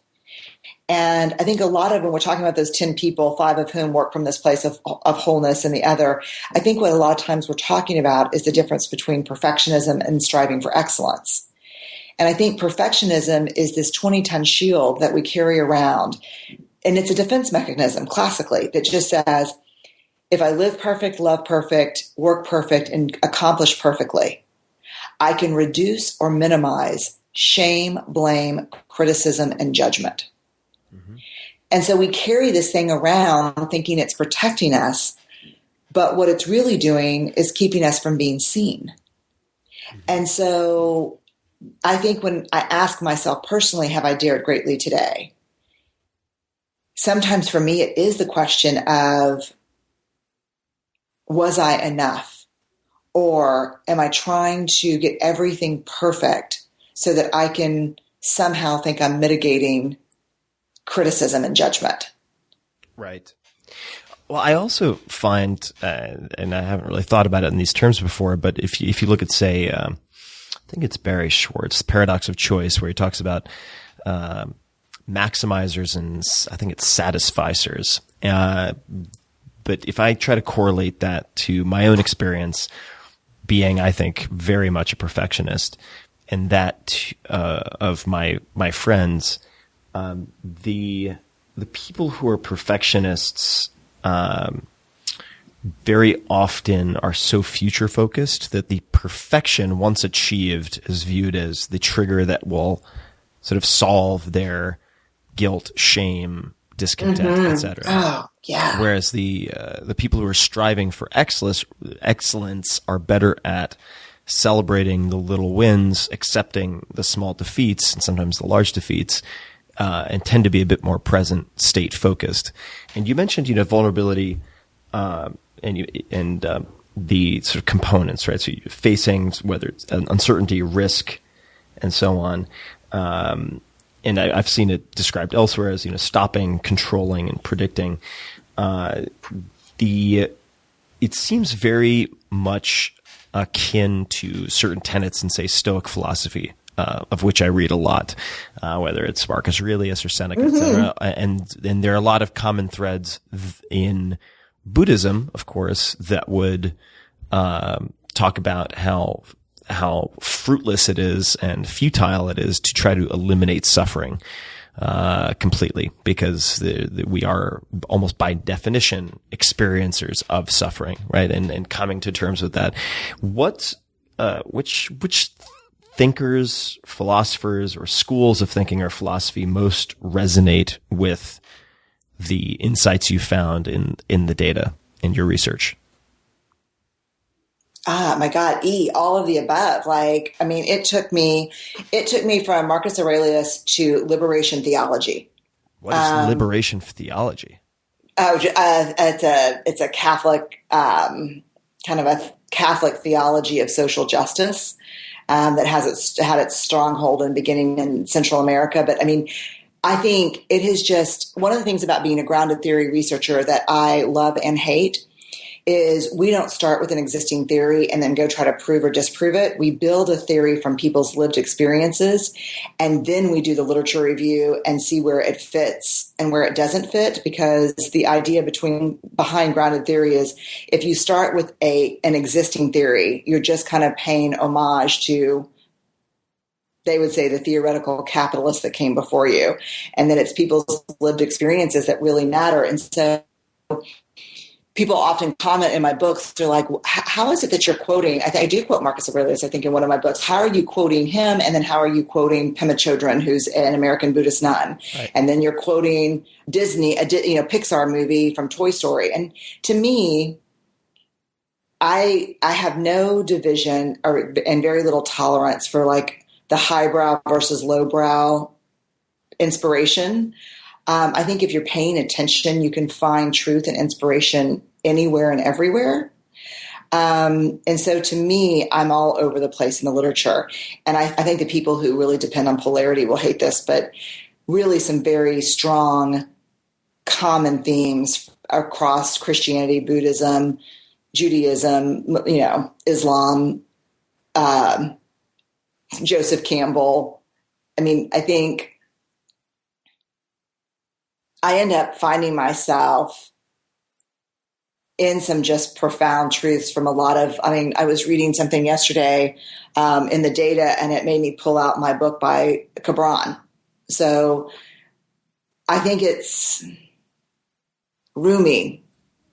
And I think a lot of when we're talking about those 10 people, 5 of whom work from this place of wholeness and the other, I think what a lot of times we're talking about is the difference between perfectionism and striving for excellence. And I think perfectionism is this 20-ton shield that we carry around. And it's a defense mechanism, classically, that just says, if I live perfect, love perfect, work perfect, and accomplish perfectly, I can reduce or minimize shame, blame, criticism, and judgment. Mm-hmm. And so we carry this thing around thinking it's protecting us, but what it's really doing is keeping us from being seen. Mm-hmm. And so I think when I ask myself personally, have I dared greatly today? Sometimes for me, it is the question of, was I enough? Or am I trying to get everything perfect so that I can somehow think I'm mitigating criticism and judgment? Right. Well, I also find, and I haven't really thought about it in these terms before, but if you look at, say, I think it's Barry Schwartz, Paradox of Choice, where he talks about maximizers and I think it's satisficers. But if I try to correlate that to my own experience, being, I think, very much a perfectionist, and that of my friends, the people who are perfectionists very often are so future focused that the perfection, once achieved, is viewed as the trigger that will sort of solve their guilt, shame, discontent, etc. Oh, yeah. Whereas the people who are striving for excellence are better at celebrating the little wins, accepting the small defeats, and sometimes the large defeats, and tend to be a bit more present state focused. And you mentioned, vulnerability, and the sort of components, right? So you're facing whether it's uncertainty, risk, and so on. And I've seen it described elsewhere as, stopping, controlling, and predicting. It seems very much akin to certain tenets in, say, Stoic philosophy, of which I read a lot, whether it's Marcus Aurelius or Seneca, et cetera. And there are a lot of common threads in Buddhism, of course, that would talk about how fruitless it is and futile it is to try to eliminate suffering completely, because we are almost by definition experiencers of suffering, right? And coming to terms with that. Which thinkers, philosophers, or schools of thinking or philosophy most resonate with the insights you found in the data in your research? My God, all of the above. It took me from Marcus Aurelius to liberation theology. What is liberation theology? It's a Catholic, kind of a Catholic theology of social justice, that had its stronghold and beginning in Central America. But I think it is just one of the things about being a grounded theory researcher that I love and hate is we don't start with an existing theory and then go try to prove or disprove it. We build a theory from people's lived experiences, and then we do the literature review and see where it fits and where it doesn't fit, because the idea behind grounded theory is if you start with an existing theory, you're just kind of paying homage to, they would say, the theoretical capitalists that came before you. And then it's people's lived experiences that really matter. And so people often comment in my books, they're like, how is it that you're quoting? I do quote Marcus Aurelius, I think, in one of my books. How are you quoting him? And then how are you quoting Pema Chodron, who's an American Buddhist nun? Right. And then you're quoting Disney, Pixar movie from Toy Story. And to me, I have no division and very little tolerance for the highbrow versus lowbrow inspiration. I think if you're paying attention, you can find truth and inspiration anywhere and everywhere. And so to me, I'm all over the place in the literature. And I think the people who really depend on polarity will hate this, but really some very strong common themes across Christianity, Buddhism, Judaism, Islam, Joseph Campbell. I think I end up finding myself in some just profound truths from a lot of, I was reading something yesterday in the data, and it made me pull out my book by Cabran. So I think it's Rumi,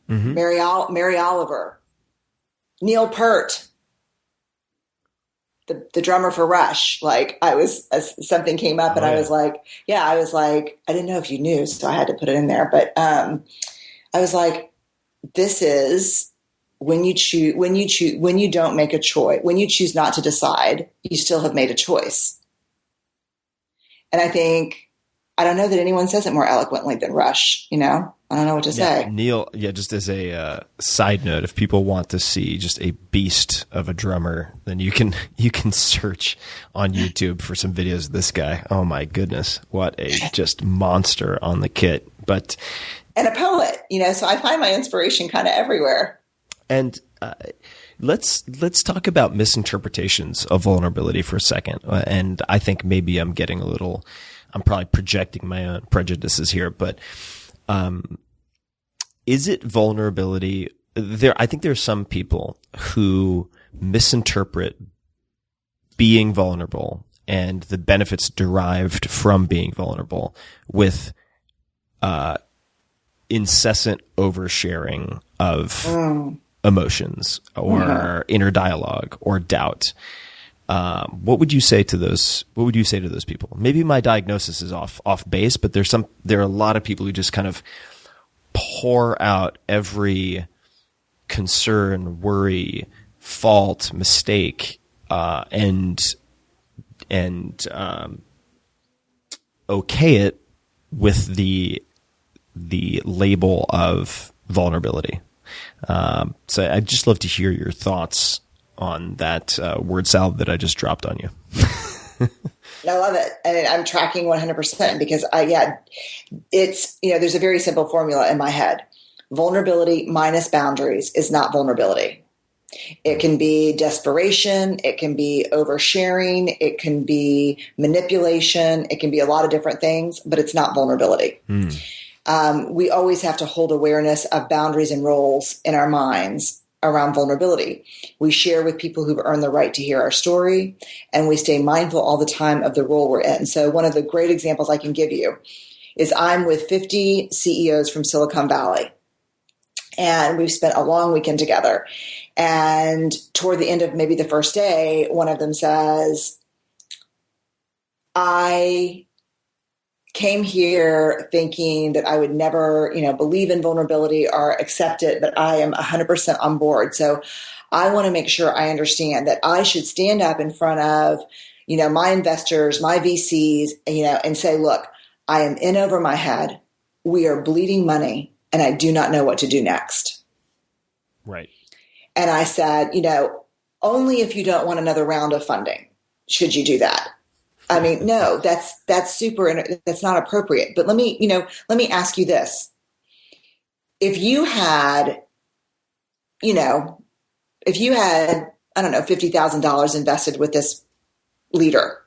Mary Oliver, Neil Peart, the drummer for Rush. Something came up, and I was like, I didn't know if you knew, so I had to put it in there. But I was like, this is when you don't make a choice, when you choose not to decide, you still have made a choice. And I don't know that anyone says it more eloquently than Rush, I don't know what to say. Neil, just as a side note, if people want to see just a beast of a drummer, then you can search on YouTube for some videos of this guy. Oh my goodness, what a just monster on the kit. And a poet, so I find my inspiration kind of everywhere. And let's talk about misinterpretations of vulnerability for a second. And I think maybe I'm probably projecting my own prejudices here, but is it vulnerability? I think there are some people who misinterpret being vulnerable and the benefits derived from being vulnerable with incessant oversharing of emotions or inner dialogue or doubt. What would you say to those? What would you say to those people? Maybe my diagnosis is off base, but there are a lot of people who just kind of pour out every concern, worry, fault, mistake, and okay it with the label of vulnerability. So I'd just love to hear your thoughts on that word salad that I just dropped on you. I love it. And I'm tracking 100% because it's, there's a very simple formula in my head. Vulnerability minus boundaries is not vulnerability. It can be desperation. It can be oversharing. It can be manipulation. It can be a lot of different things, but it's not vulnerability. We always have to hold awareness of boundaries and roles in our minds around vulnerability. We share with people who've earned the right to hear our story, and we stay mindful all the time of the role we're in. So one of the great examples I can give you is I'm with 50 CEOs from Silicon Valley, and we've spent a long weekend together. And toward the end of maybe the first day, one of them says, I came here thinking that I would never, believe in vulnerability or accept it, but I am 100% on board. So I want to make sure I understand that I should stand up in front of, my investors, my VCs, and say, look, I am in over my head. We are bleeding money and I do not know what to do next. Right. And I said, only if you don't want another round of funding should you do that. I mean, no, that's that's not appropriate. But let me ask you this. If you had, I don't know, $50,000 invested with this leader,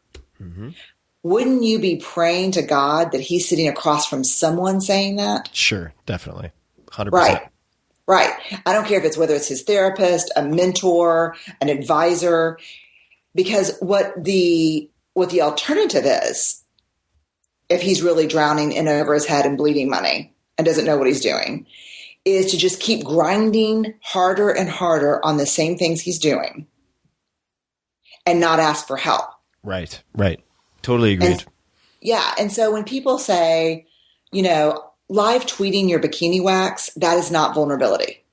wouldn't you be praying to God that he's sitting across from someone saying that? Sure. Definitely. 100%. Right. I don't care if whether it's his therapist, a mentor, an advisor, because what the alternative is, if he's really drowning in over his head and bleeding money and doesn't know what he's doing, is to just keep grinding harder and harder on the same things he's doing and not ask for help. Right. Totally agreed. And so when people say, live tweeting your bikini wax, that is not vulnerability.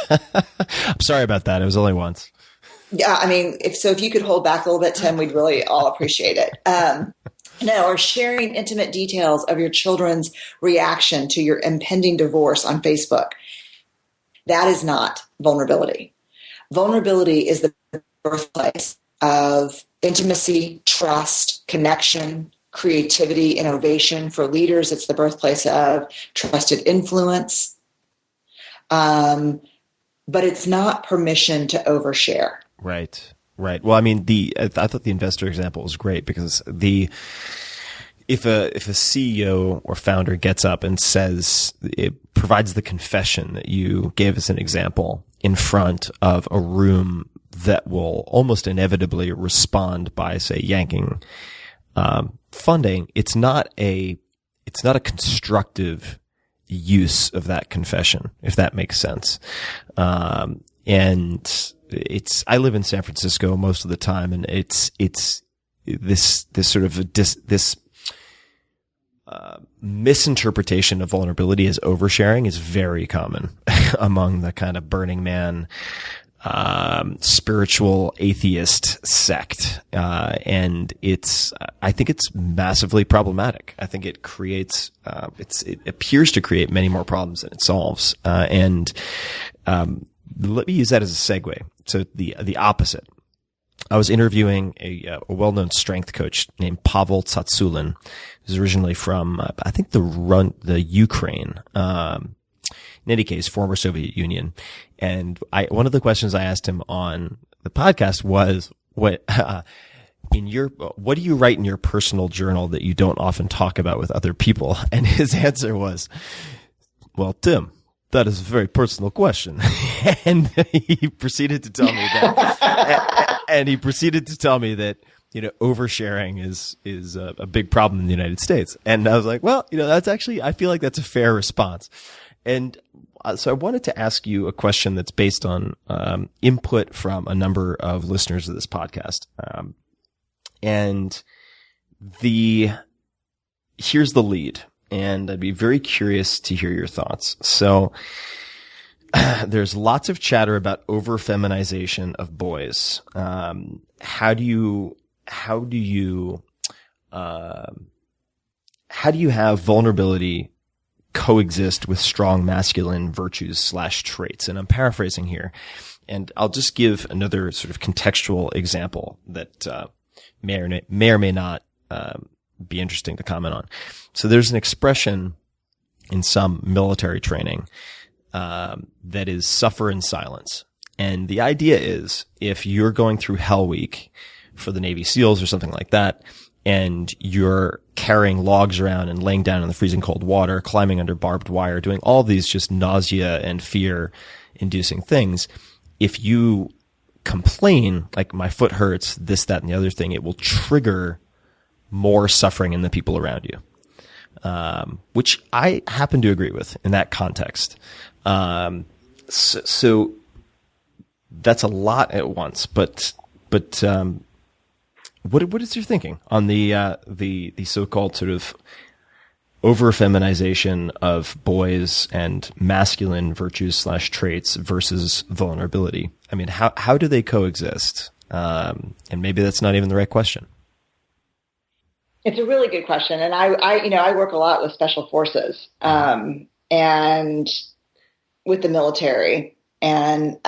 I'm sorry about that. It was only once. Yeah, I mean, if you could hold back a little bit, Tim, we'd really all appreciate it. Or sharing intimate details of your children's reaction to your impending divorce on Facebook. That is not vulnerability. Vulnerability is the birthplace of intimacy, trust, connection, creativity, innovation. For leaders, it's the birthplace of trusted influence. But it's not permission to overshare. Right. Well, I mean, I thought the investor example was great because if a CEO or founder gets up and says, it provides the confession that you gave as an example in front of a room that will almost inevitably respond by, say, yanking funding, it's not a constructive use of that confession, if that makes sense. And I live in San Francisco most of the time, and it's this sort of this misinterpretation of vulnerability as oversharing is very common among the kind of Burning Man spiritual atheist sect. And I think it's massively problematic. I think it creates, it appears to create many more problems than it solves. And let me use that as a segue. So the opposite. I was interviewing a well-known strength coach named Pavel Tsatsouline, who's originally from, I think the Ukraine. In any case, former Soviet Union. And one of the questions I asked him on the podcast was, what do you write in your personal journal that you don't often talk about with other people? And his answer was, well, Tim, that is a very personal question. And he proceeded to tell me that, oversharing is a big problem in the United States. And I was like, well, that's actually, I feel like that's a fair response. And so I wanted to ask you a question that's based on input from a number of listeners of this podcast. And here's the lead, and I'd be very curious to hear your thoughts. So there's lots of chatter about over-feminization of boys. How do you have vulnerability coexist with strong masculine virtues / traits? And I'm paraphrasing here, and I'll just give another sort of contextual example that may or may not be interesting to comment on. So there's an expression in some military training that is suffer in silence. And the idea is, if you're going through Hell Week for the Navy SEALs or something like that, and you're carrying logs around and laying down in the freezing cold water, climbing under barbed wire, doing all these just nausea and fear inducing things, if you complain, like, my foot hurts, this, that, and the other thing, it will trigger more suffering in the people around you. Which I happen to agree with in that context. So that's a lot at once, but what is your thinking on the so-called sort of over-feminization of boys and masculine virtues / traits versus vulnerability? I mean, how do they coexist? And maybe that's not even the right question. It's a really good question. And I work a lot with special forces, and with the military and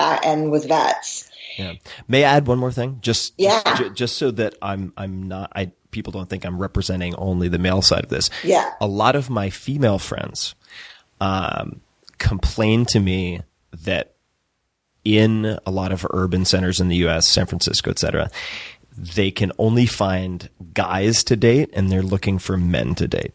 with vets. Yeah. May I add one more thing? Just so that people don't think I'm representing only the male side of this. Yeah. A lot of my female friends, complain to me that in a lot of urban centers in the U.S., San Francisco, et cetera, they can only find guys to date, and they're looking for men to date.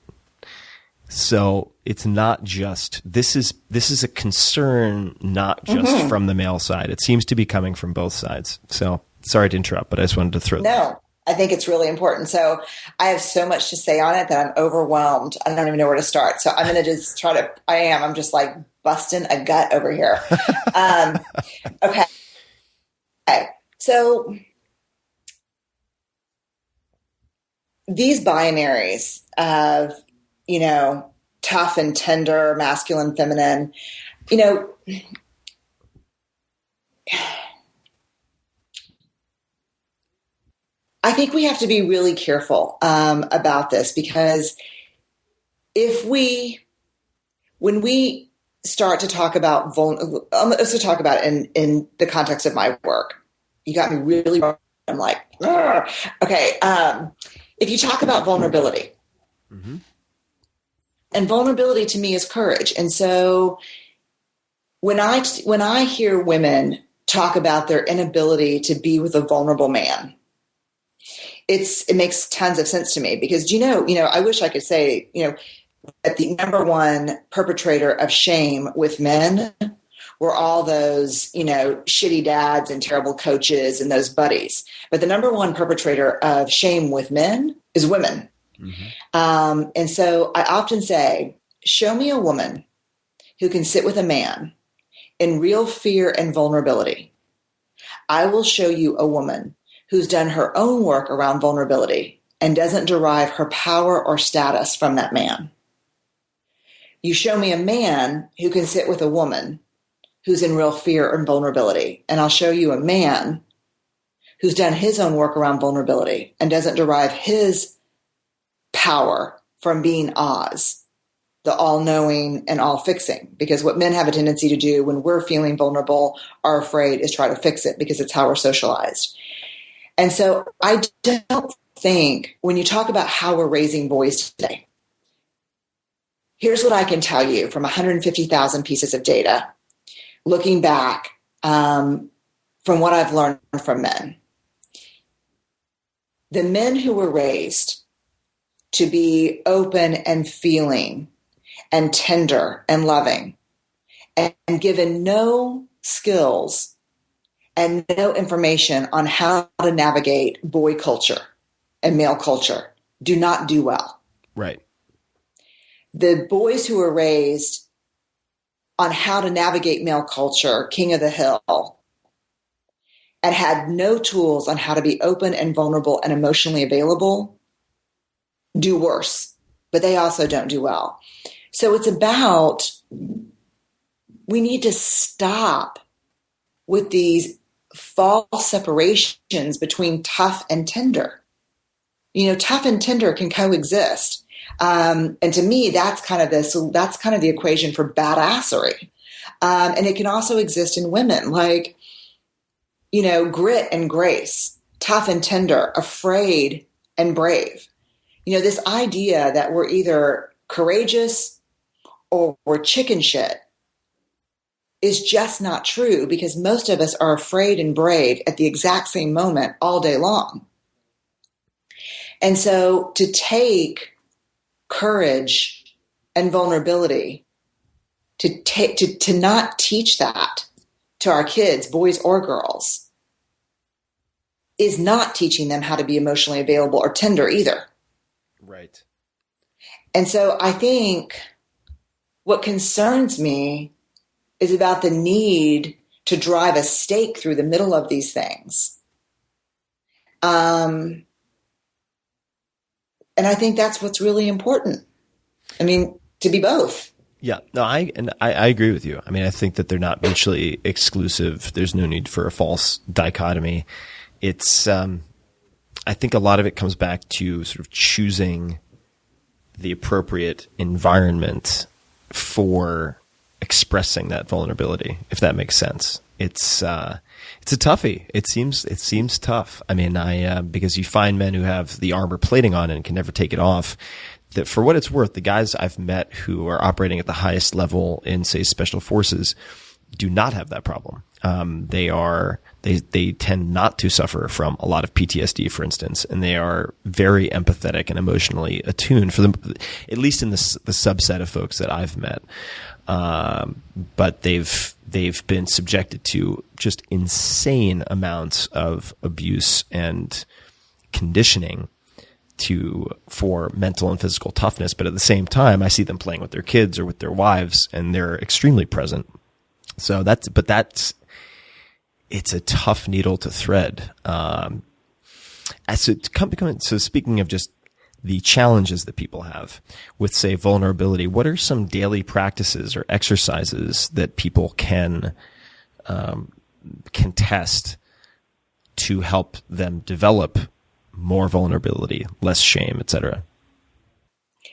So it's not just, this is a concern, not just from the male side. It seems to be coming from both sides. So sorry to interrupt, but I just wanted to throw that. No, I think it's really important. So I have so much to say on it that I'm overwhelmed. I don't even know where to start. So I'm going to just I'm just like busting a gut over here. Okay. So these binaries of, tough and tender, masculine, feminine, I think we have to be really careful about this, because when we start to talk about let's just talk about it in the context of my work. You got me really wrong. I'm like, okay. If you talk about vulnerability, and vulnerability to me is courage. And so when I hear women talk about their inability to be with a vulnerable man, it makes tons of sense to me, because, I wish I could say, that the number one perpetrator of shame with men were all those, shitty dads and terrible coaches and those buddies. But the number one perpetrator of shame with men is women. And so I often say, show me a woman who can sit with a man in real fear and vulnerability. I will show you a woman who's done her own work around vulnerability and doesn't derive her power or status from that man. You show me a man who can sit with a woman who's in real fear and vulnerability. And I'll show you a man who's done his own work around vulnerability and doesn't derive his power from being Oz, the all-knowing and all-fixing. Because what men have a tendency to do when we're feeling vulnerable or afraid is try to fix it because it's how we're socialized. And so I don't think when you talk about how we're raising boys today, here's what I can tell you from 150,000 pieces of data, looking back from what I've learned from men. The men who were raised to be open and feeling and tender and loving and given no skills and no information on how to navigate boy culture and male culture do not do well. Right. The boys who were raised on how to navigate male culture, king of the hill, and had no tools on how to be open and vulnerable and emotionally available, do worse, but they also don't do well. So it's about, we need to stop with these false separations between tough and tender. You know, tough and tender can coexist. And to me, that's kind of the equation for badassery. And it can also exist in women, like, you know, grit and grace, tough and tender, afraid and brave. You know, this idea that we're either courageous or we're chicken shit is just not true, because most of us are afraid and brave at the exact same moment all day long. And so to take courage and vulnerability, to not teach that to our kids, boys or girls, is not teaching them how to be emotionally available or tender either. Right. And so I think what concerns me is about the need to drive a stake through the middle of these things. And I think that's what's really important. I mean, to be both. Yeah, no, I agree with you. I mean, I think that they're not mutually exclusive. There's no need for a false dichotomy. It's, I think a lot of it comes back to sort of choosing the appropriate environment for expressing that vulnerability, if that makes sense. It's a toughie. It seems tough. I mean, because you find men who have the armor plating on and can never take it off. That for what it's worth, the guys I've met who are operating at the highest level in, say, special forces do not have that problem. They tend not to suffer from a lot of PTSD, for instance, and they are very empathetic and emotionally attuned, for them, at least in the subset of folks that I've met. But they've been subjected to just insane amounts of abuse and conditioning for mental and physical toughness. But at the same time, I see them playing with their kids or with their wives, and they're extremely present. So it's a tough needle to thread. So speaking of just the challenges that people have with, say, vulnerability, what are some daily practices or exercises that people can test to help them develop more vulnerability, less shame, et cetera?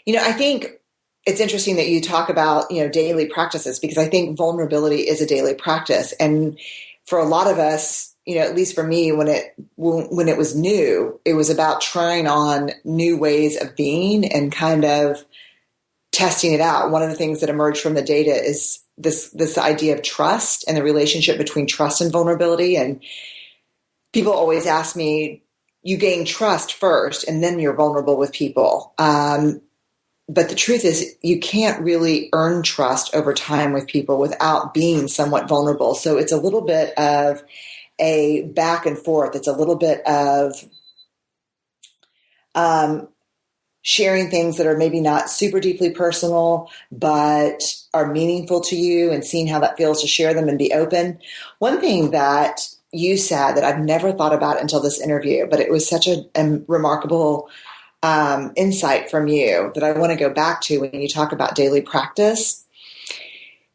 You know, I think it's interesting that you talk about, you know, daily practices, because I think vulnerability is a daily practice. And for a lot of us, you know, at least for me, when it was new, it was about trying on new ways of being and kind of testing it out. One of the things that emerged from the data is this idea of trust and the relationship between trust and vulnerability. And people always ask me, you gain trust first and then you're vulnerable with people. But the truth is, you can't really earn trust over time with people without being somewhat vulnerable. So it's a little bit of a back and forth. It's a little bit of sharing things that are maybe not super deeply personal, but are meaningful to you, and seeing how that feels to share them and be open. One thing that you said that I've never thought about until this interview, but it was such a remarkable insight from you that I want to go back to when you talk about daily practice.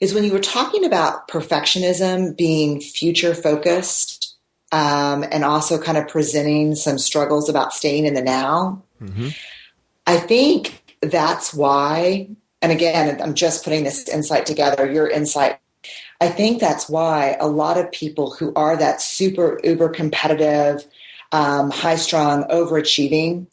is when you were talking about perfectionism being future focused, and also kind of presenting some struggles about staying in the now. Mm-hmm. I think that's why, and again, I'm just putting this insight together, your insight. I think that's why a lot of people who are that super uber competitive, high strung, overachieving,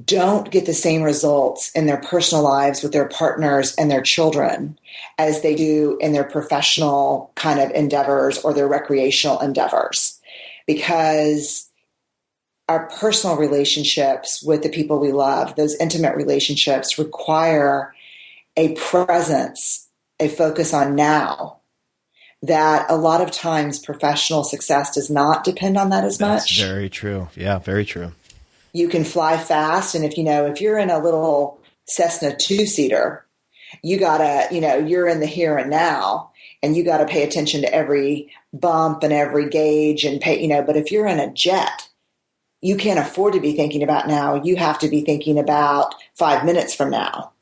don't get the same results in their personal lives with their partners and their children as they do in their professional kind of endeavors or their recreational endeavors. Because our personal relationships with the people we love, those intimate relationships, require a presence, a focus on now, that a lot of times professional success does not depend on that as much. That's very true. Yeah, very true. You can fly fast. And if you're in a little Cessna two-seater, you're in the here and now, and you got to pay attention to every bump and every gauge and but if you're in a jet, you can't afford to be thinking about now. You have to be thinking about 5 minutes from now.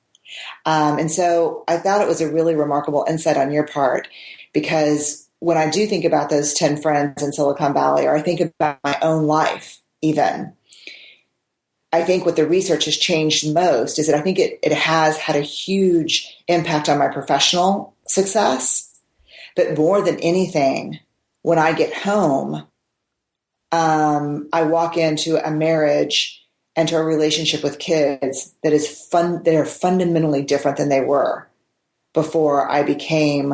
And so I thought it was a really remarkable insight on your part, because when I do think about those 10 friends in Silicon Valley, or I think about my own life even, I think what the research has changed most is that I think it has had a huge impact on my professional success. But more than anything, when I get home, I walk into a marriage and to a relationship with kids that is fun. They are fundamentally different than they were before I became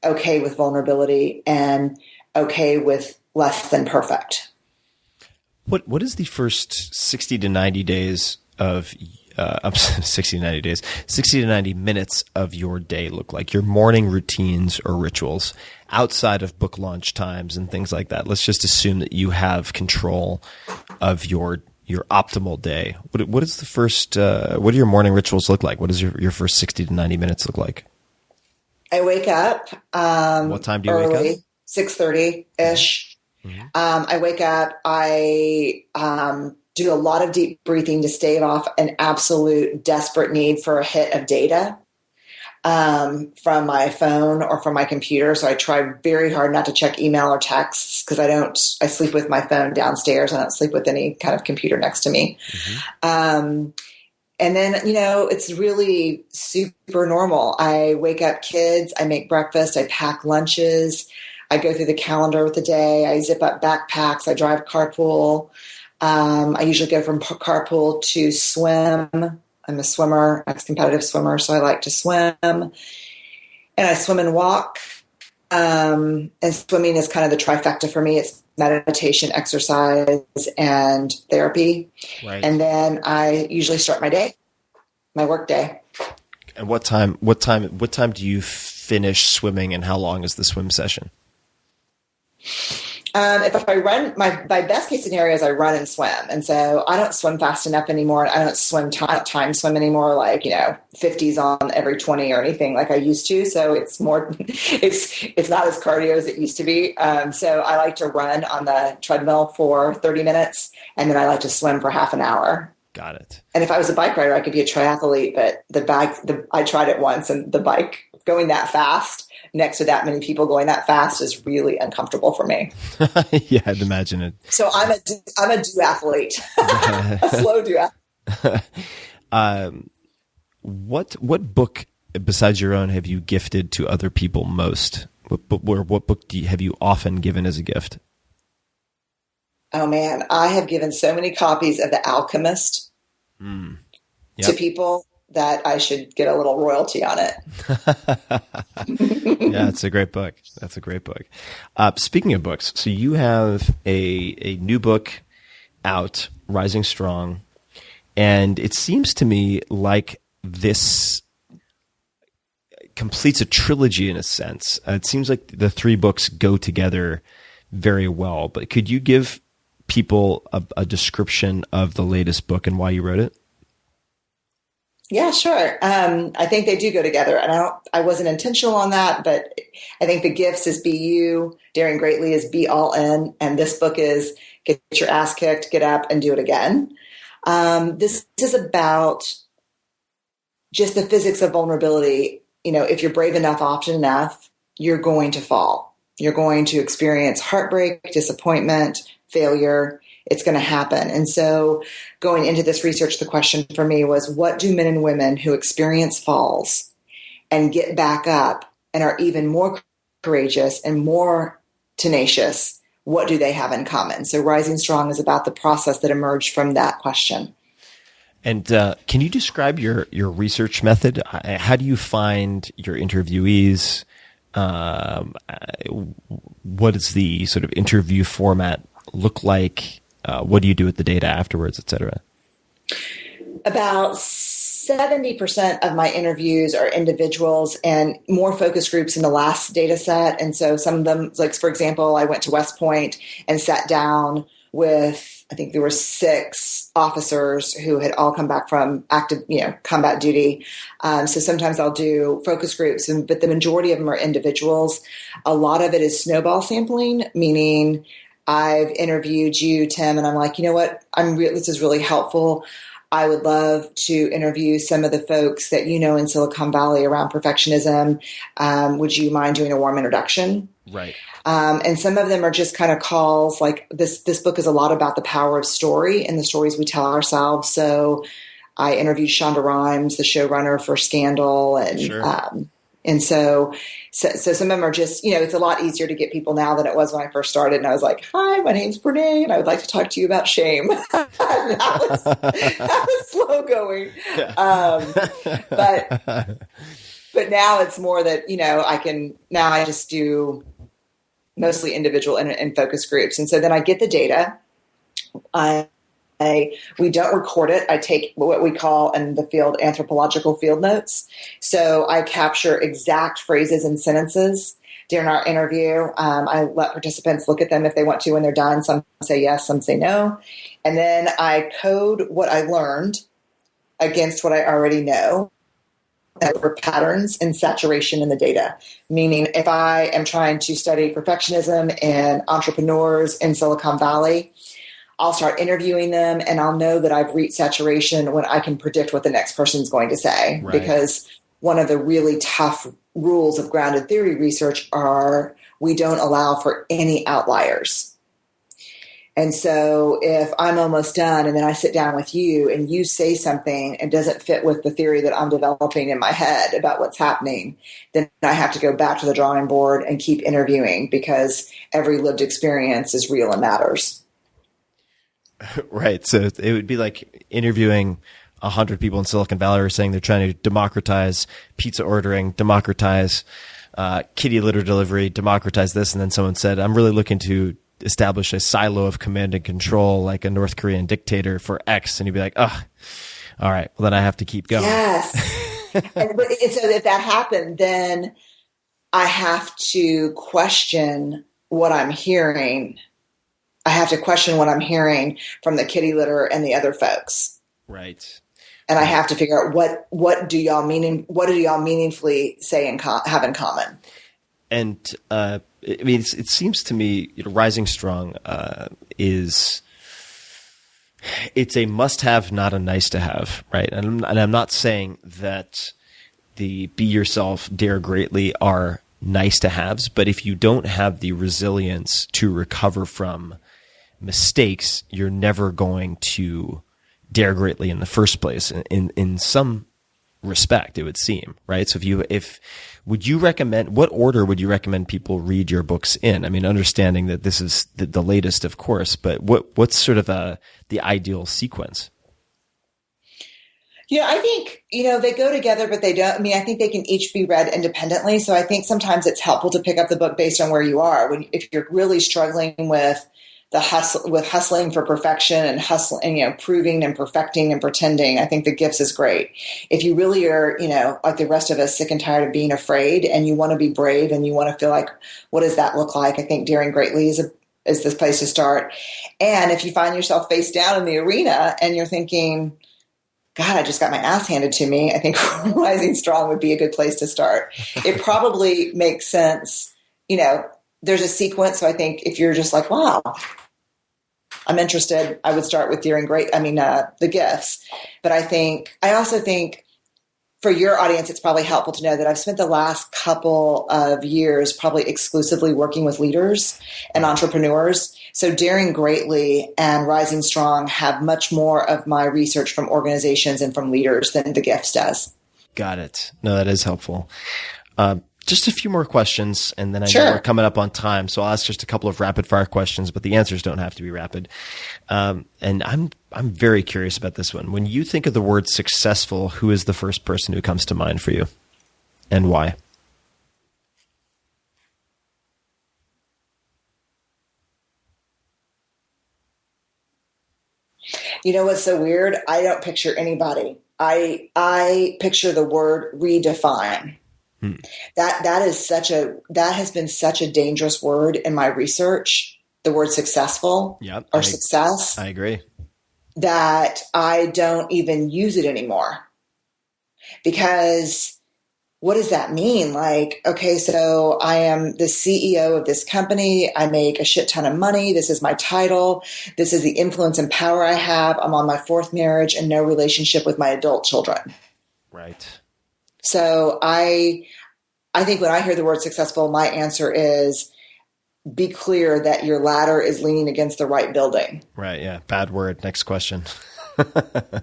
okay with vulnerability and okay with less than perfect. What is the first 60 to 90 days of 60 to 90 minutes of your day look like? Your morning routines or rituals outside of book launch times and things like that. Let's just assume that you have control of your optimal day. What is the first? What do your morning rituals look like? What does your first 60 to 90 minutes look like? I wake up. What time do you wake up? 6:30-ish. Mm-hmm. I wake up. I do a lot of deep breathing to stave off an absolute desperate need for a hit of data from my phone or from my computer. So I try very hard not to check email or texts, because I sleep with my phone downstairs. I don't sleep with any kind of computer next to me. Mm-hmm. And then, it's really super normal. I wake up kids, I make breakfast, I pack lunches, I go through the calendar with the day, I zip up backpacks, I drive carpool. I usually go from carpool to swim. I'm a swimmer, ex-competitive swimmer, so I like to swim. And I swim and walk. And swimming is kind of the trifecta for me. It's meditation, exercise, and therapy. Right. And then I usually start my day, my work day. And what time do you finish swimming, and how long is the swim session? If I run, my best case scenario is I run and swim. And so I don't swim fast enough anymore. I don't time swim anymore, like, 50s on every 20 or anything like I used to. So it's more, it's not as cardio as it used to be. So I like to run on the treadmill for 30 minutes, and then I like to swim for half an hour. Got it. And if I was a bike rider, I could be a triathlete, but I tried it once, and the bike going that fast next to that many people going that fast is really uncomfortable for me. Yeah, I'd imagine it. So I'm a duathlete, a slow duathlete. What book besides your own have you gifted to other people most? What book have you often given as a gift? Oh man, I have given so many copies of The Alchemist to people that I should get a little royalty on it. Yeah, it's a great book. That's a great book. Speaking of books, so you have a new book out, Rising Strong, and it seems to me like this completes a trilogy in a sense. It seems like the three books go together very well, but could you give people a description of the latest book and why you wrote it? Yeah, sure. I think they do go together, and I wasn't intentional on that, but I think The Gifts is be you, Daring Greatly is be all in, and this book is get your ass kicked, get up, and do it again. This is about just the physics of vulnerability. if you're brave enough often enough, you're going to fall. You're going to experience heartbreak, disappointment, failure. It's going to happen. And so going into this research, the question for me was, what do men and women who experience falls and get back up and are even more courageous and more tenacious, what do they have in common? So Rising Strong is about the process that emerged from that question. And can you describe your research method? How do you find your interviewees? What does the sort of interview format look like? What do you do with the data afterwards, et cetera? About 70% of my interviews are individuals and more focus groups in the last data set. And so some of them, like, for example, I went to West Point and sat down with, I think there were 6 officers who had all come back from active, combat duty. So sometimes I'll do focus groups, but the majority of them are individuals. A lot of it is snowball sampling, meaning I've interviewed you, Tim, and I'm like, you know what? This is really helpful. I would love to interview some of the folks that in Silicon Valley around perfectionism. Would you mind doing a warm introduction? Right. And some of them are just kind of calls. Like this book is a lot about the power of story and the stories we tell ourselves. So I interviewed Shonda Rhimes, the showrunner for Scandal, and Sure. And so some of them are just, it's a lot easier to get people now than it was when I first started. And I was like, hi, my name's Brene, and I would like to talk to you about shame. that was slow going. But now it's more that, I just do mostly individual and focus groups. And so then I get the data. We don't record it. I take what we call in the field anthropological field notes. So I capture exact phrases and sentences during our interview. I let participants look at them if they want to when they're done. Some say yes, some say no. And then I code what I learned against what I already know. For patterns and saturation in the data. Meaning if I am trying to study perfectionism and entrepreneurs in Silicon Valley, I'll start interviewing them and I'll know that I've reached saturation when I can predict what the next person's going to say. Right. Because one of the really tough rules of grounded theory research are we don't allow for any outliers. And so if I'm almost done and then I sit down with you and you say something and doesn't fit with the theory that I'm developing in my head about what's happening, then I have to go back to the drawing board and keep interviewing because every lived experience is real and matters. Right. So it would be like interviewing 100 people in Silicon Valley who are saying they're trying to democratize pizza ordering, democratize kitty litter delivery, democratize this. And then someone said, I'm really looking to establish a silo of command and control like a North Korean dictator for X. And you'd be like, oh, all right, well, then I have to keep going. Yes. So if that happened, then I have to question what I'm hearing. I have to question what I'm hearing from the kitty litter and the other folks. Right. And I have to figure out what do y'all meaningfully say and have in common. And it seems to me, Rising Strong it's a must-have, not a nice-to-have, right? And I'm not saying that the be yourself, dare greatly are nice-to-haves, but if you don't have the resilience to recover from mistakes, you're never going to dare greatly in the first place. In some respect, it would seem, right? So would you recommend, what order would you recommend people read your books in? I mean, understanding that this is the latest, of course, but what's sort of the ideal sequence? I think, they go together, but they don't. I mean, I think they can each be read independently. So I think sometimes it's helpful to pick up the book based on where you are. If you're really struggling with hustling for perfection and hustling, proving and perfecting and pretending, I think The Gifts is great. If you really are, like the rest of us, sick and tired of being afraid and you want to be brave and you want to feel like, what does that look like? I think Daring Greatly is this place to start. And if you find yourself face down in the arena and you're thinking, God, I just got my ass handed to me, I think Rising Strong would be a good place to start. It probably makes sense. There's a sequence. So I think if you're just like, wow, I'm interested, I would start with The Gifts. But I also think for your audience, it's probably helpful to know that I've spent the last couple of years probably exclusively working with leaders and entrepreneurs. So Daring Greatly and Rising Strong have much more of my research from organizations and from leaders than The Gifts does. Got it. No, that is helpful. Just a few more questions, and then I Sure. know we're coming up on time, so I'll ask just a couple of rapid fire questions, but the answers don't have to be rapid. And I'm very curious about this one. When you think of the word successful, who is the first person who comes to mind for you, and why? You know what's so weird? I don't picture anybody. I picture the word redefine. That has been such a dangerous word in my research. The word successful or success. I agree. That I don't even use it anymore, because what does that mean? Like, okay, so I am the CEO of this company. I make a shit ton of money. This is my title. This is the influence and power I have. I'm on my 4th marriage and no relationship with my adult children. Right. So I think when I hear the word successful, my answer is be clear that your ladder is leaning against the right building. Right. Yeah. Bad word. Next question.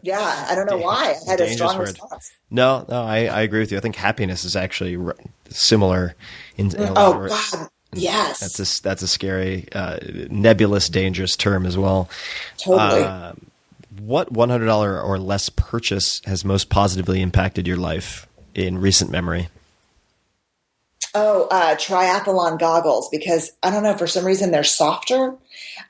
Yeah. I don't know why. I had a strong response. No, I agree with you. I think happiness is actually similar. Oh God. Yes. That's a scary, nebulous, dangerous term as well. Totally. What $100 or less purchase has most positively impacted your life in recent memory? Triathlon goggles, because I don't know, for some reason they're softer.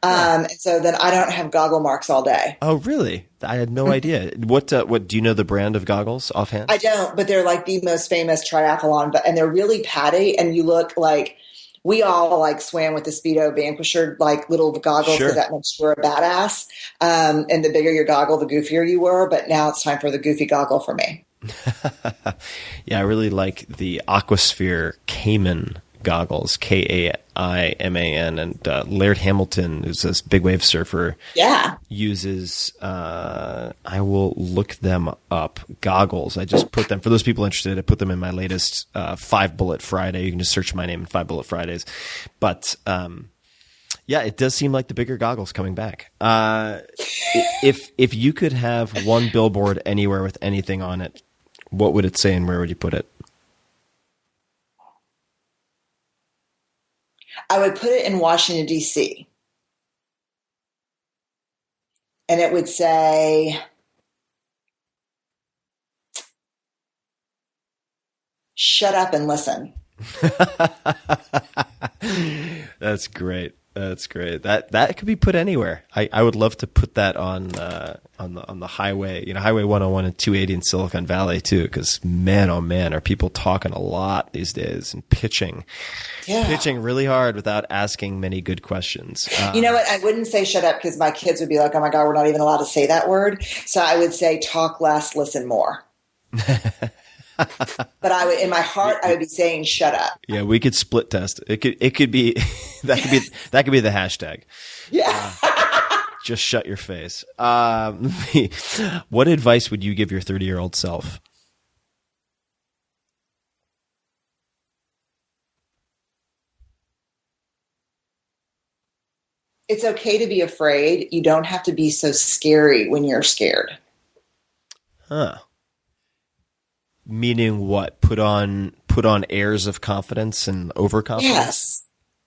So then I don't have goggle marks all day. Oh, really? I had no idea. What do you know the brand of goggles offhand? I don't, but they're like the most famous triathlon, and they're really padded, and you look like we all like swam with the Speedo Vanquisher, like little goggles, because that makes you a badass. And the bigger your goggle, the goofier you were. But now it's time for the goofy goggle for me. Yeah, I really like the Aquasphere Cayman goggles, Kaiman, and Laird Hamilton, who's this big wave surfer, uses, I will look them up, goggles. I just put them, for those people interested, I put them in my latest 5-Bullet Friday. You can just search my name in 5-Bullet Fridays. But yeah, it does seem like the bigger goggles coming back. If you could have one billboard anywhere with anything on it, what would it say and where would you put it? I would put it in Washington, D.C. And it would say, shut up and listen. That's great. That's great. That could be put anywhere. I would love to put that on the highway, Highway 101 and 280 in Silicon Valley too, because man, oh man, are people talking a lot these days and pitching really hard without asking many good questions. You know what? I wouldn't say shut up, because my kids would be like, oh my God, we're not even allowed to say that word. So I would say talk less, listen more. But I would, in my heart, I would be saying shut up. Yeah, we could split test. It could be that could be the hashtag. Yeah. Just shut your face. What advice would you give your 30-year-old self? It's okay to be afraid. You don't have to be so scary when you're scared. Huh. Meaning what? Put on airs of confidence and overconfidence?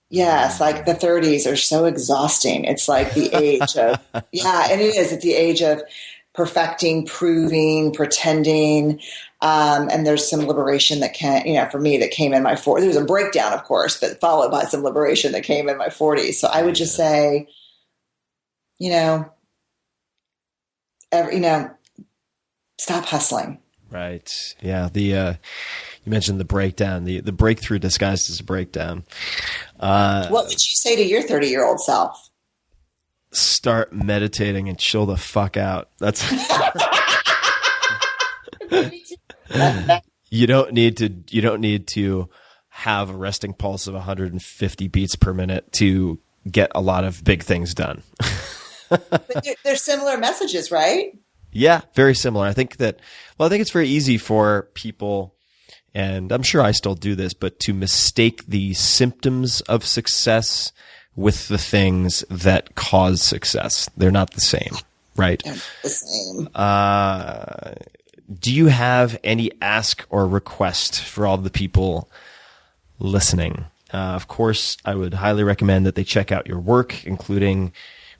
Yes. Like the 30s are so exhausting. It's like the age of, and it is. It's the age of perfecting, proving, pretending. And there's some liberation that for me, that came in my 40s. There was a breakdown, of course, but followed by some liberation that came in my 40s. So I would just say, stop hustling. Right. Yeah. You mentioned the breakdown, the breakthrough disguised as a breakdown. What would you say to your 30-year-old self? Start meditating and chill the fuck out. That's you don't need to have a resting pulse of 150 beats per minute to get a lot of big things done. But they're similar messages, right? Yeah, very similar. I think it's very easy for people, and I'm sure I still do this, but to mistake the symptoms of success with the things that cause success. They're not the same, right? They're the same. Do you have any ask or request for all the people listening? Of course, I would highly recommend that they check out your work, including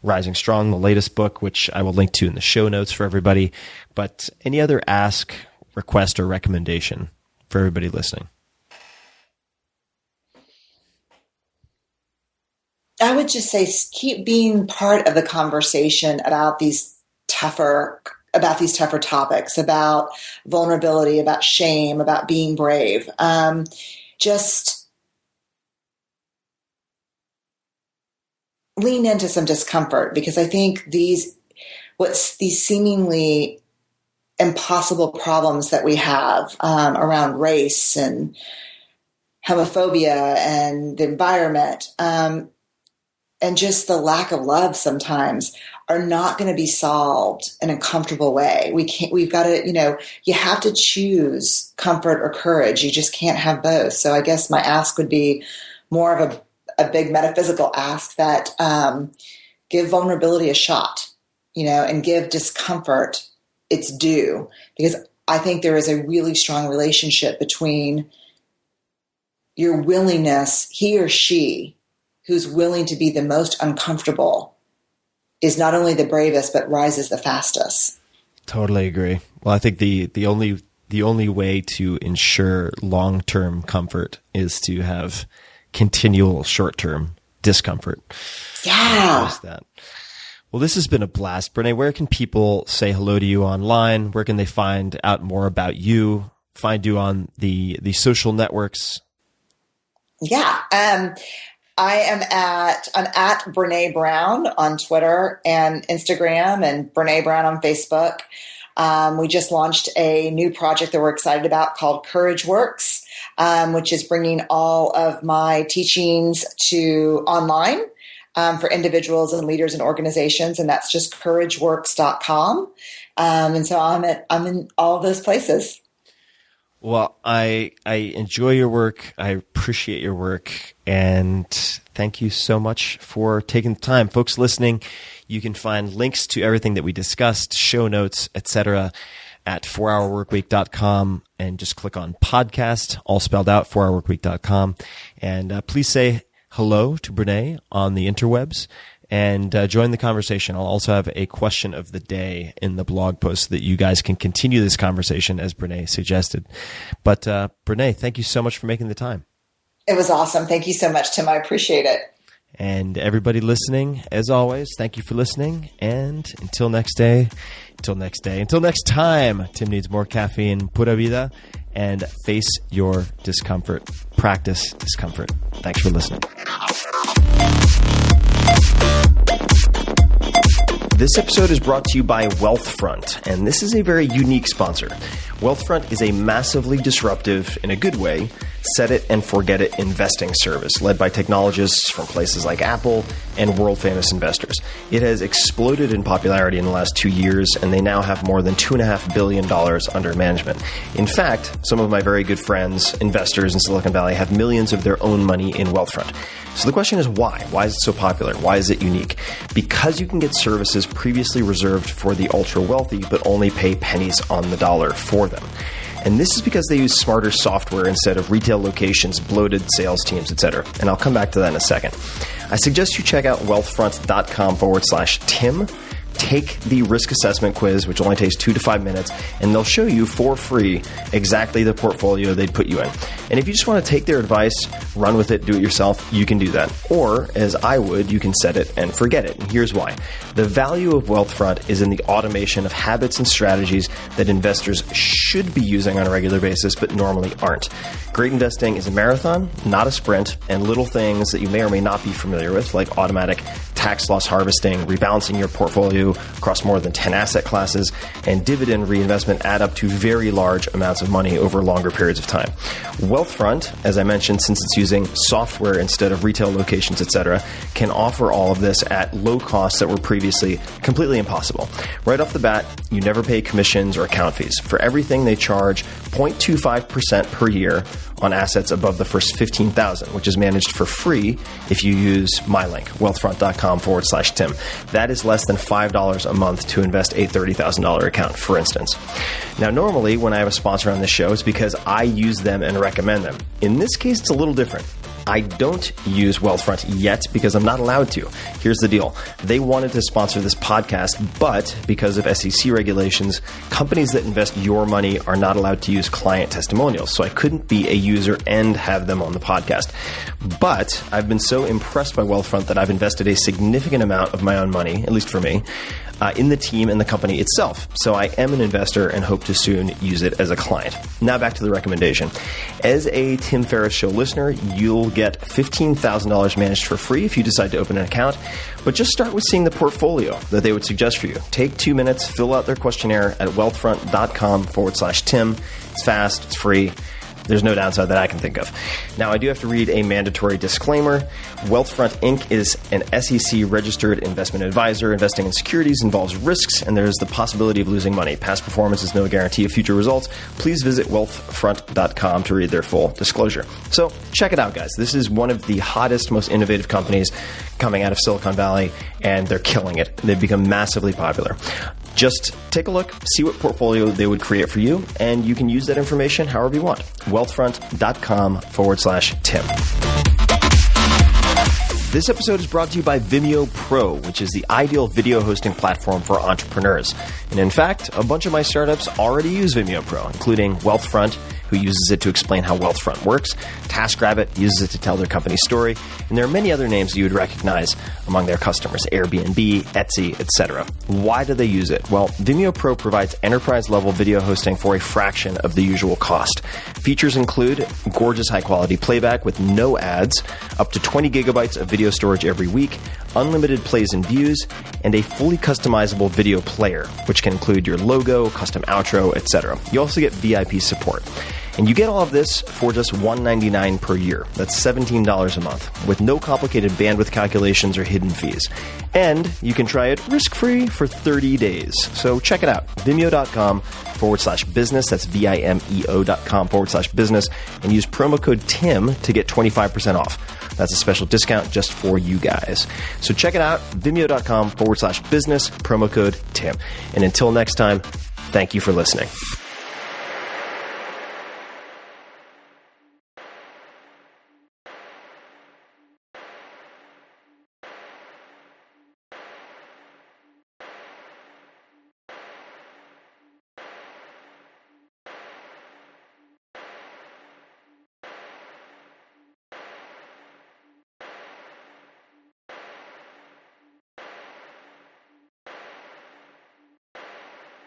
Rising Strong, the latest book, which I will link to in the show notes for everybody. But any other ask, request, or recommendation for everybody listening? I would just say keep being part of the conversation about these tougher topics, about vulnerability, about shame, about being brave. Just lean into some discomfort, because I think these seemingly impossible problems that we have around race and homophobia and the environment, and just the lack of love sometimes, are not going to be solved in a comfortable way. We've got to, you have to choose comfort or courage. You just can't have both. So I guess my ask would be more of a big metaphysical ask that give vulnerability a shot, and give discomfort its due, because I think there is a really strong relationship between your willingness, he or she who's willing to be the most uncomfortable is not only the bravest, but rises the fastest. Totally agree. Well, I think the only way to ensure long-term comfort is to have continual short-term discomfort. Yeah. That. Well, this has been a blast. Brené, where can people say hello to you online? Where can they find out more about you, find you on the social networks? Yeah. I'm at Brené Brown on Twitter and Instagram, and Brené Brown on Facebook. We just launched a new project that we're excited about called Courage Works, which is bringing all of my teachings to online for individuals and leaders and organizations, and that's just courageworks.com. And so I'm in all of those places. Well, I enjoy your work. I appreciate your work. And thank you so much for taking the time. Folks listening, you can find links to everything that we discussed, show notes, etc., at 4hourworkweek.com, and just click on podcast, all spelled out, 4hourworkweek.com. And please say hello to Brené on the interwebs. And join the conversation. I'll also have a question of the day in the blog post so that you guys can continue this conversation as Brené suggested. But Brené, thank you so much for making the time. It was awesome. Thank you so much, Tim. I appreciate it. And everybody listening, as always, thank you for listening. And until next time, Tim needs more caffeine, pura vida, and face your discomfort. Practice discomfort. Thanks for listening. This episode is brought to you by Wealthfront, and this is a very unique sponsor. Wealthfront is a massively disruptive, in a good way, set it and forget it investing service led by technologists from places like Apple and world-famous investors. It has exploded in popularity in the last 2 years, and they now have more than $2.5 billion under management. In fact, some of my very good friends, investors in Silicon Valley, have millions of their own money in Wealthfront. So the question is why? Why is it so popular? Why is it unique? Because you can get services previously reserved for the ultra-wealthy, but only pay pennies on the dollar for them. And this is because they use smarter software instead of retail locations, bloated sales teams, etc. And I'll come back to that in a second. I suggest you check out wealthfront.com/Tim. Take the risk assessment quiz, which only takes 2 to 5 minutes, and they'll show you for free exactly the portfolio they'd put you in. And if you just want to take their advice, run with it, do it yourself, you can do that. Or, as I would, you can set it and forget it. And here's why. The value of Wealthfront is in the automation of habits and strategies that investors should be using on a regular basis, but normally aren't. Great investing is a marathon, not a sprint, and little things that you may or may not be familiar with, like automatic tax loss harvesting, rebalancing your portfolio value across more than 10 asset classes, and dividend reinvestment add up to very large amounts of money over longer periods of time. Wealthfront, as I mentioned, since it's using software instead of retail locations, etc., can offer all of this at low costs that were previously completely impossible. Right off the bat, you never pay commissions or account fees. For everything, they charge 0.25% per year on assets above the first 15,000, which is managed for free if you use my link, wealthfront.com/Tim. That is less than $5 a month to invest a $30,000 account, for instance. Now, normally when I have a sponsor on this show, it's because I use them and recommend them. In this case, it's a little different. I don't use Wealthfront yet because I'm not allowed to. Here's the deal. They wanted to sponsor this podcast, but because of SEC regulations, companies that invest your money are not allowed to use client testimonials. So I couldn't be a user and have them on the podcast. But I've been so impressed by Wealthfront that I've invested a significant amount of my own money, at least for me, in the team and the company itself. So I am an investor and hope to soon use it as a client. Now back to the recommendation. As a Tim Ferriss Show listener, you'll get $15,000 managed for free if you decide to open an account. But just start with seeing the portfolio that they would suggest for you. Take 2 minutes, fill out their questionnaire at wealthfront.com/Tim. It's fast, it's free. There's no downside that I can think of. Now, I do have to read a mandatory disclaimer. Wealthfront Inc. is an SEC-registered investment advisor. Investing in securities involves risks, and there's the possibility of losing money. Past performance is no guarantee of future results. Please visit wealthfront.com to read their full disclosure. So check it out, guys. This is one of the hottest, most innovative companies coming out of Silicon Valley, and they're killing it. They've become massively popular. Just take a look, see what portfolio they would create for you, and you can use that information however you want. Wealthfront.com/Tim. This episode is brought to you by Vimeo Pro, which is the ideal video hosting platform for entrepreneurs. And in fact, a bunch of my startups already use Vimeo Pro, including Wealthfront, who uses it to explain how Wealthfront works. TaskRabbit uses it to tell their company story. And there are many other names you would recognize among their customers, Airbnb, Etsy, etc. Why do they use it? Well, Vimeo Pro provides enterprise-level video hosting for a fraction of the usual cost. Features include gorgeous high-quality playback with no ads, up to 20 gigabytes of video storage every week, unlimited plays and views, and a fully customizable video player, which can include your logo, custom outro, etc. You also get VIP support. And you get all of this for just $199 per year. That's $17 a month, with no complicated bandwidth calculations or hidden fees. And you can try it risk-free for 30 days. So check it out. Vimeo.com/business. That's Vimeo.com/business. And use promo code TIM to get 25% off. That's a special discount just for you guys. So check it out. Vimeo.com/business. Promo code TIM. And until next time, thank you for listening.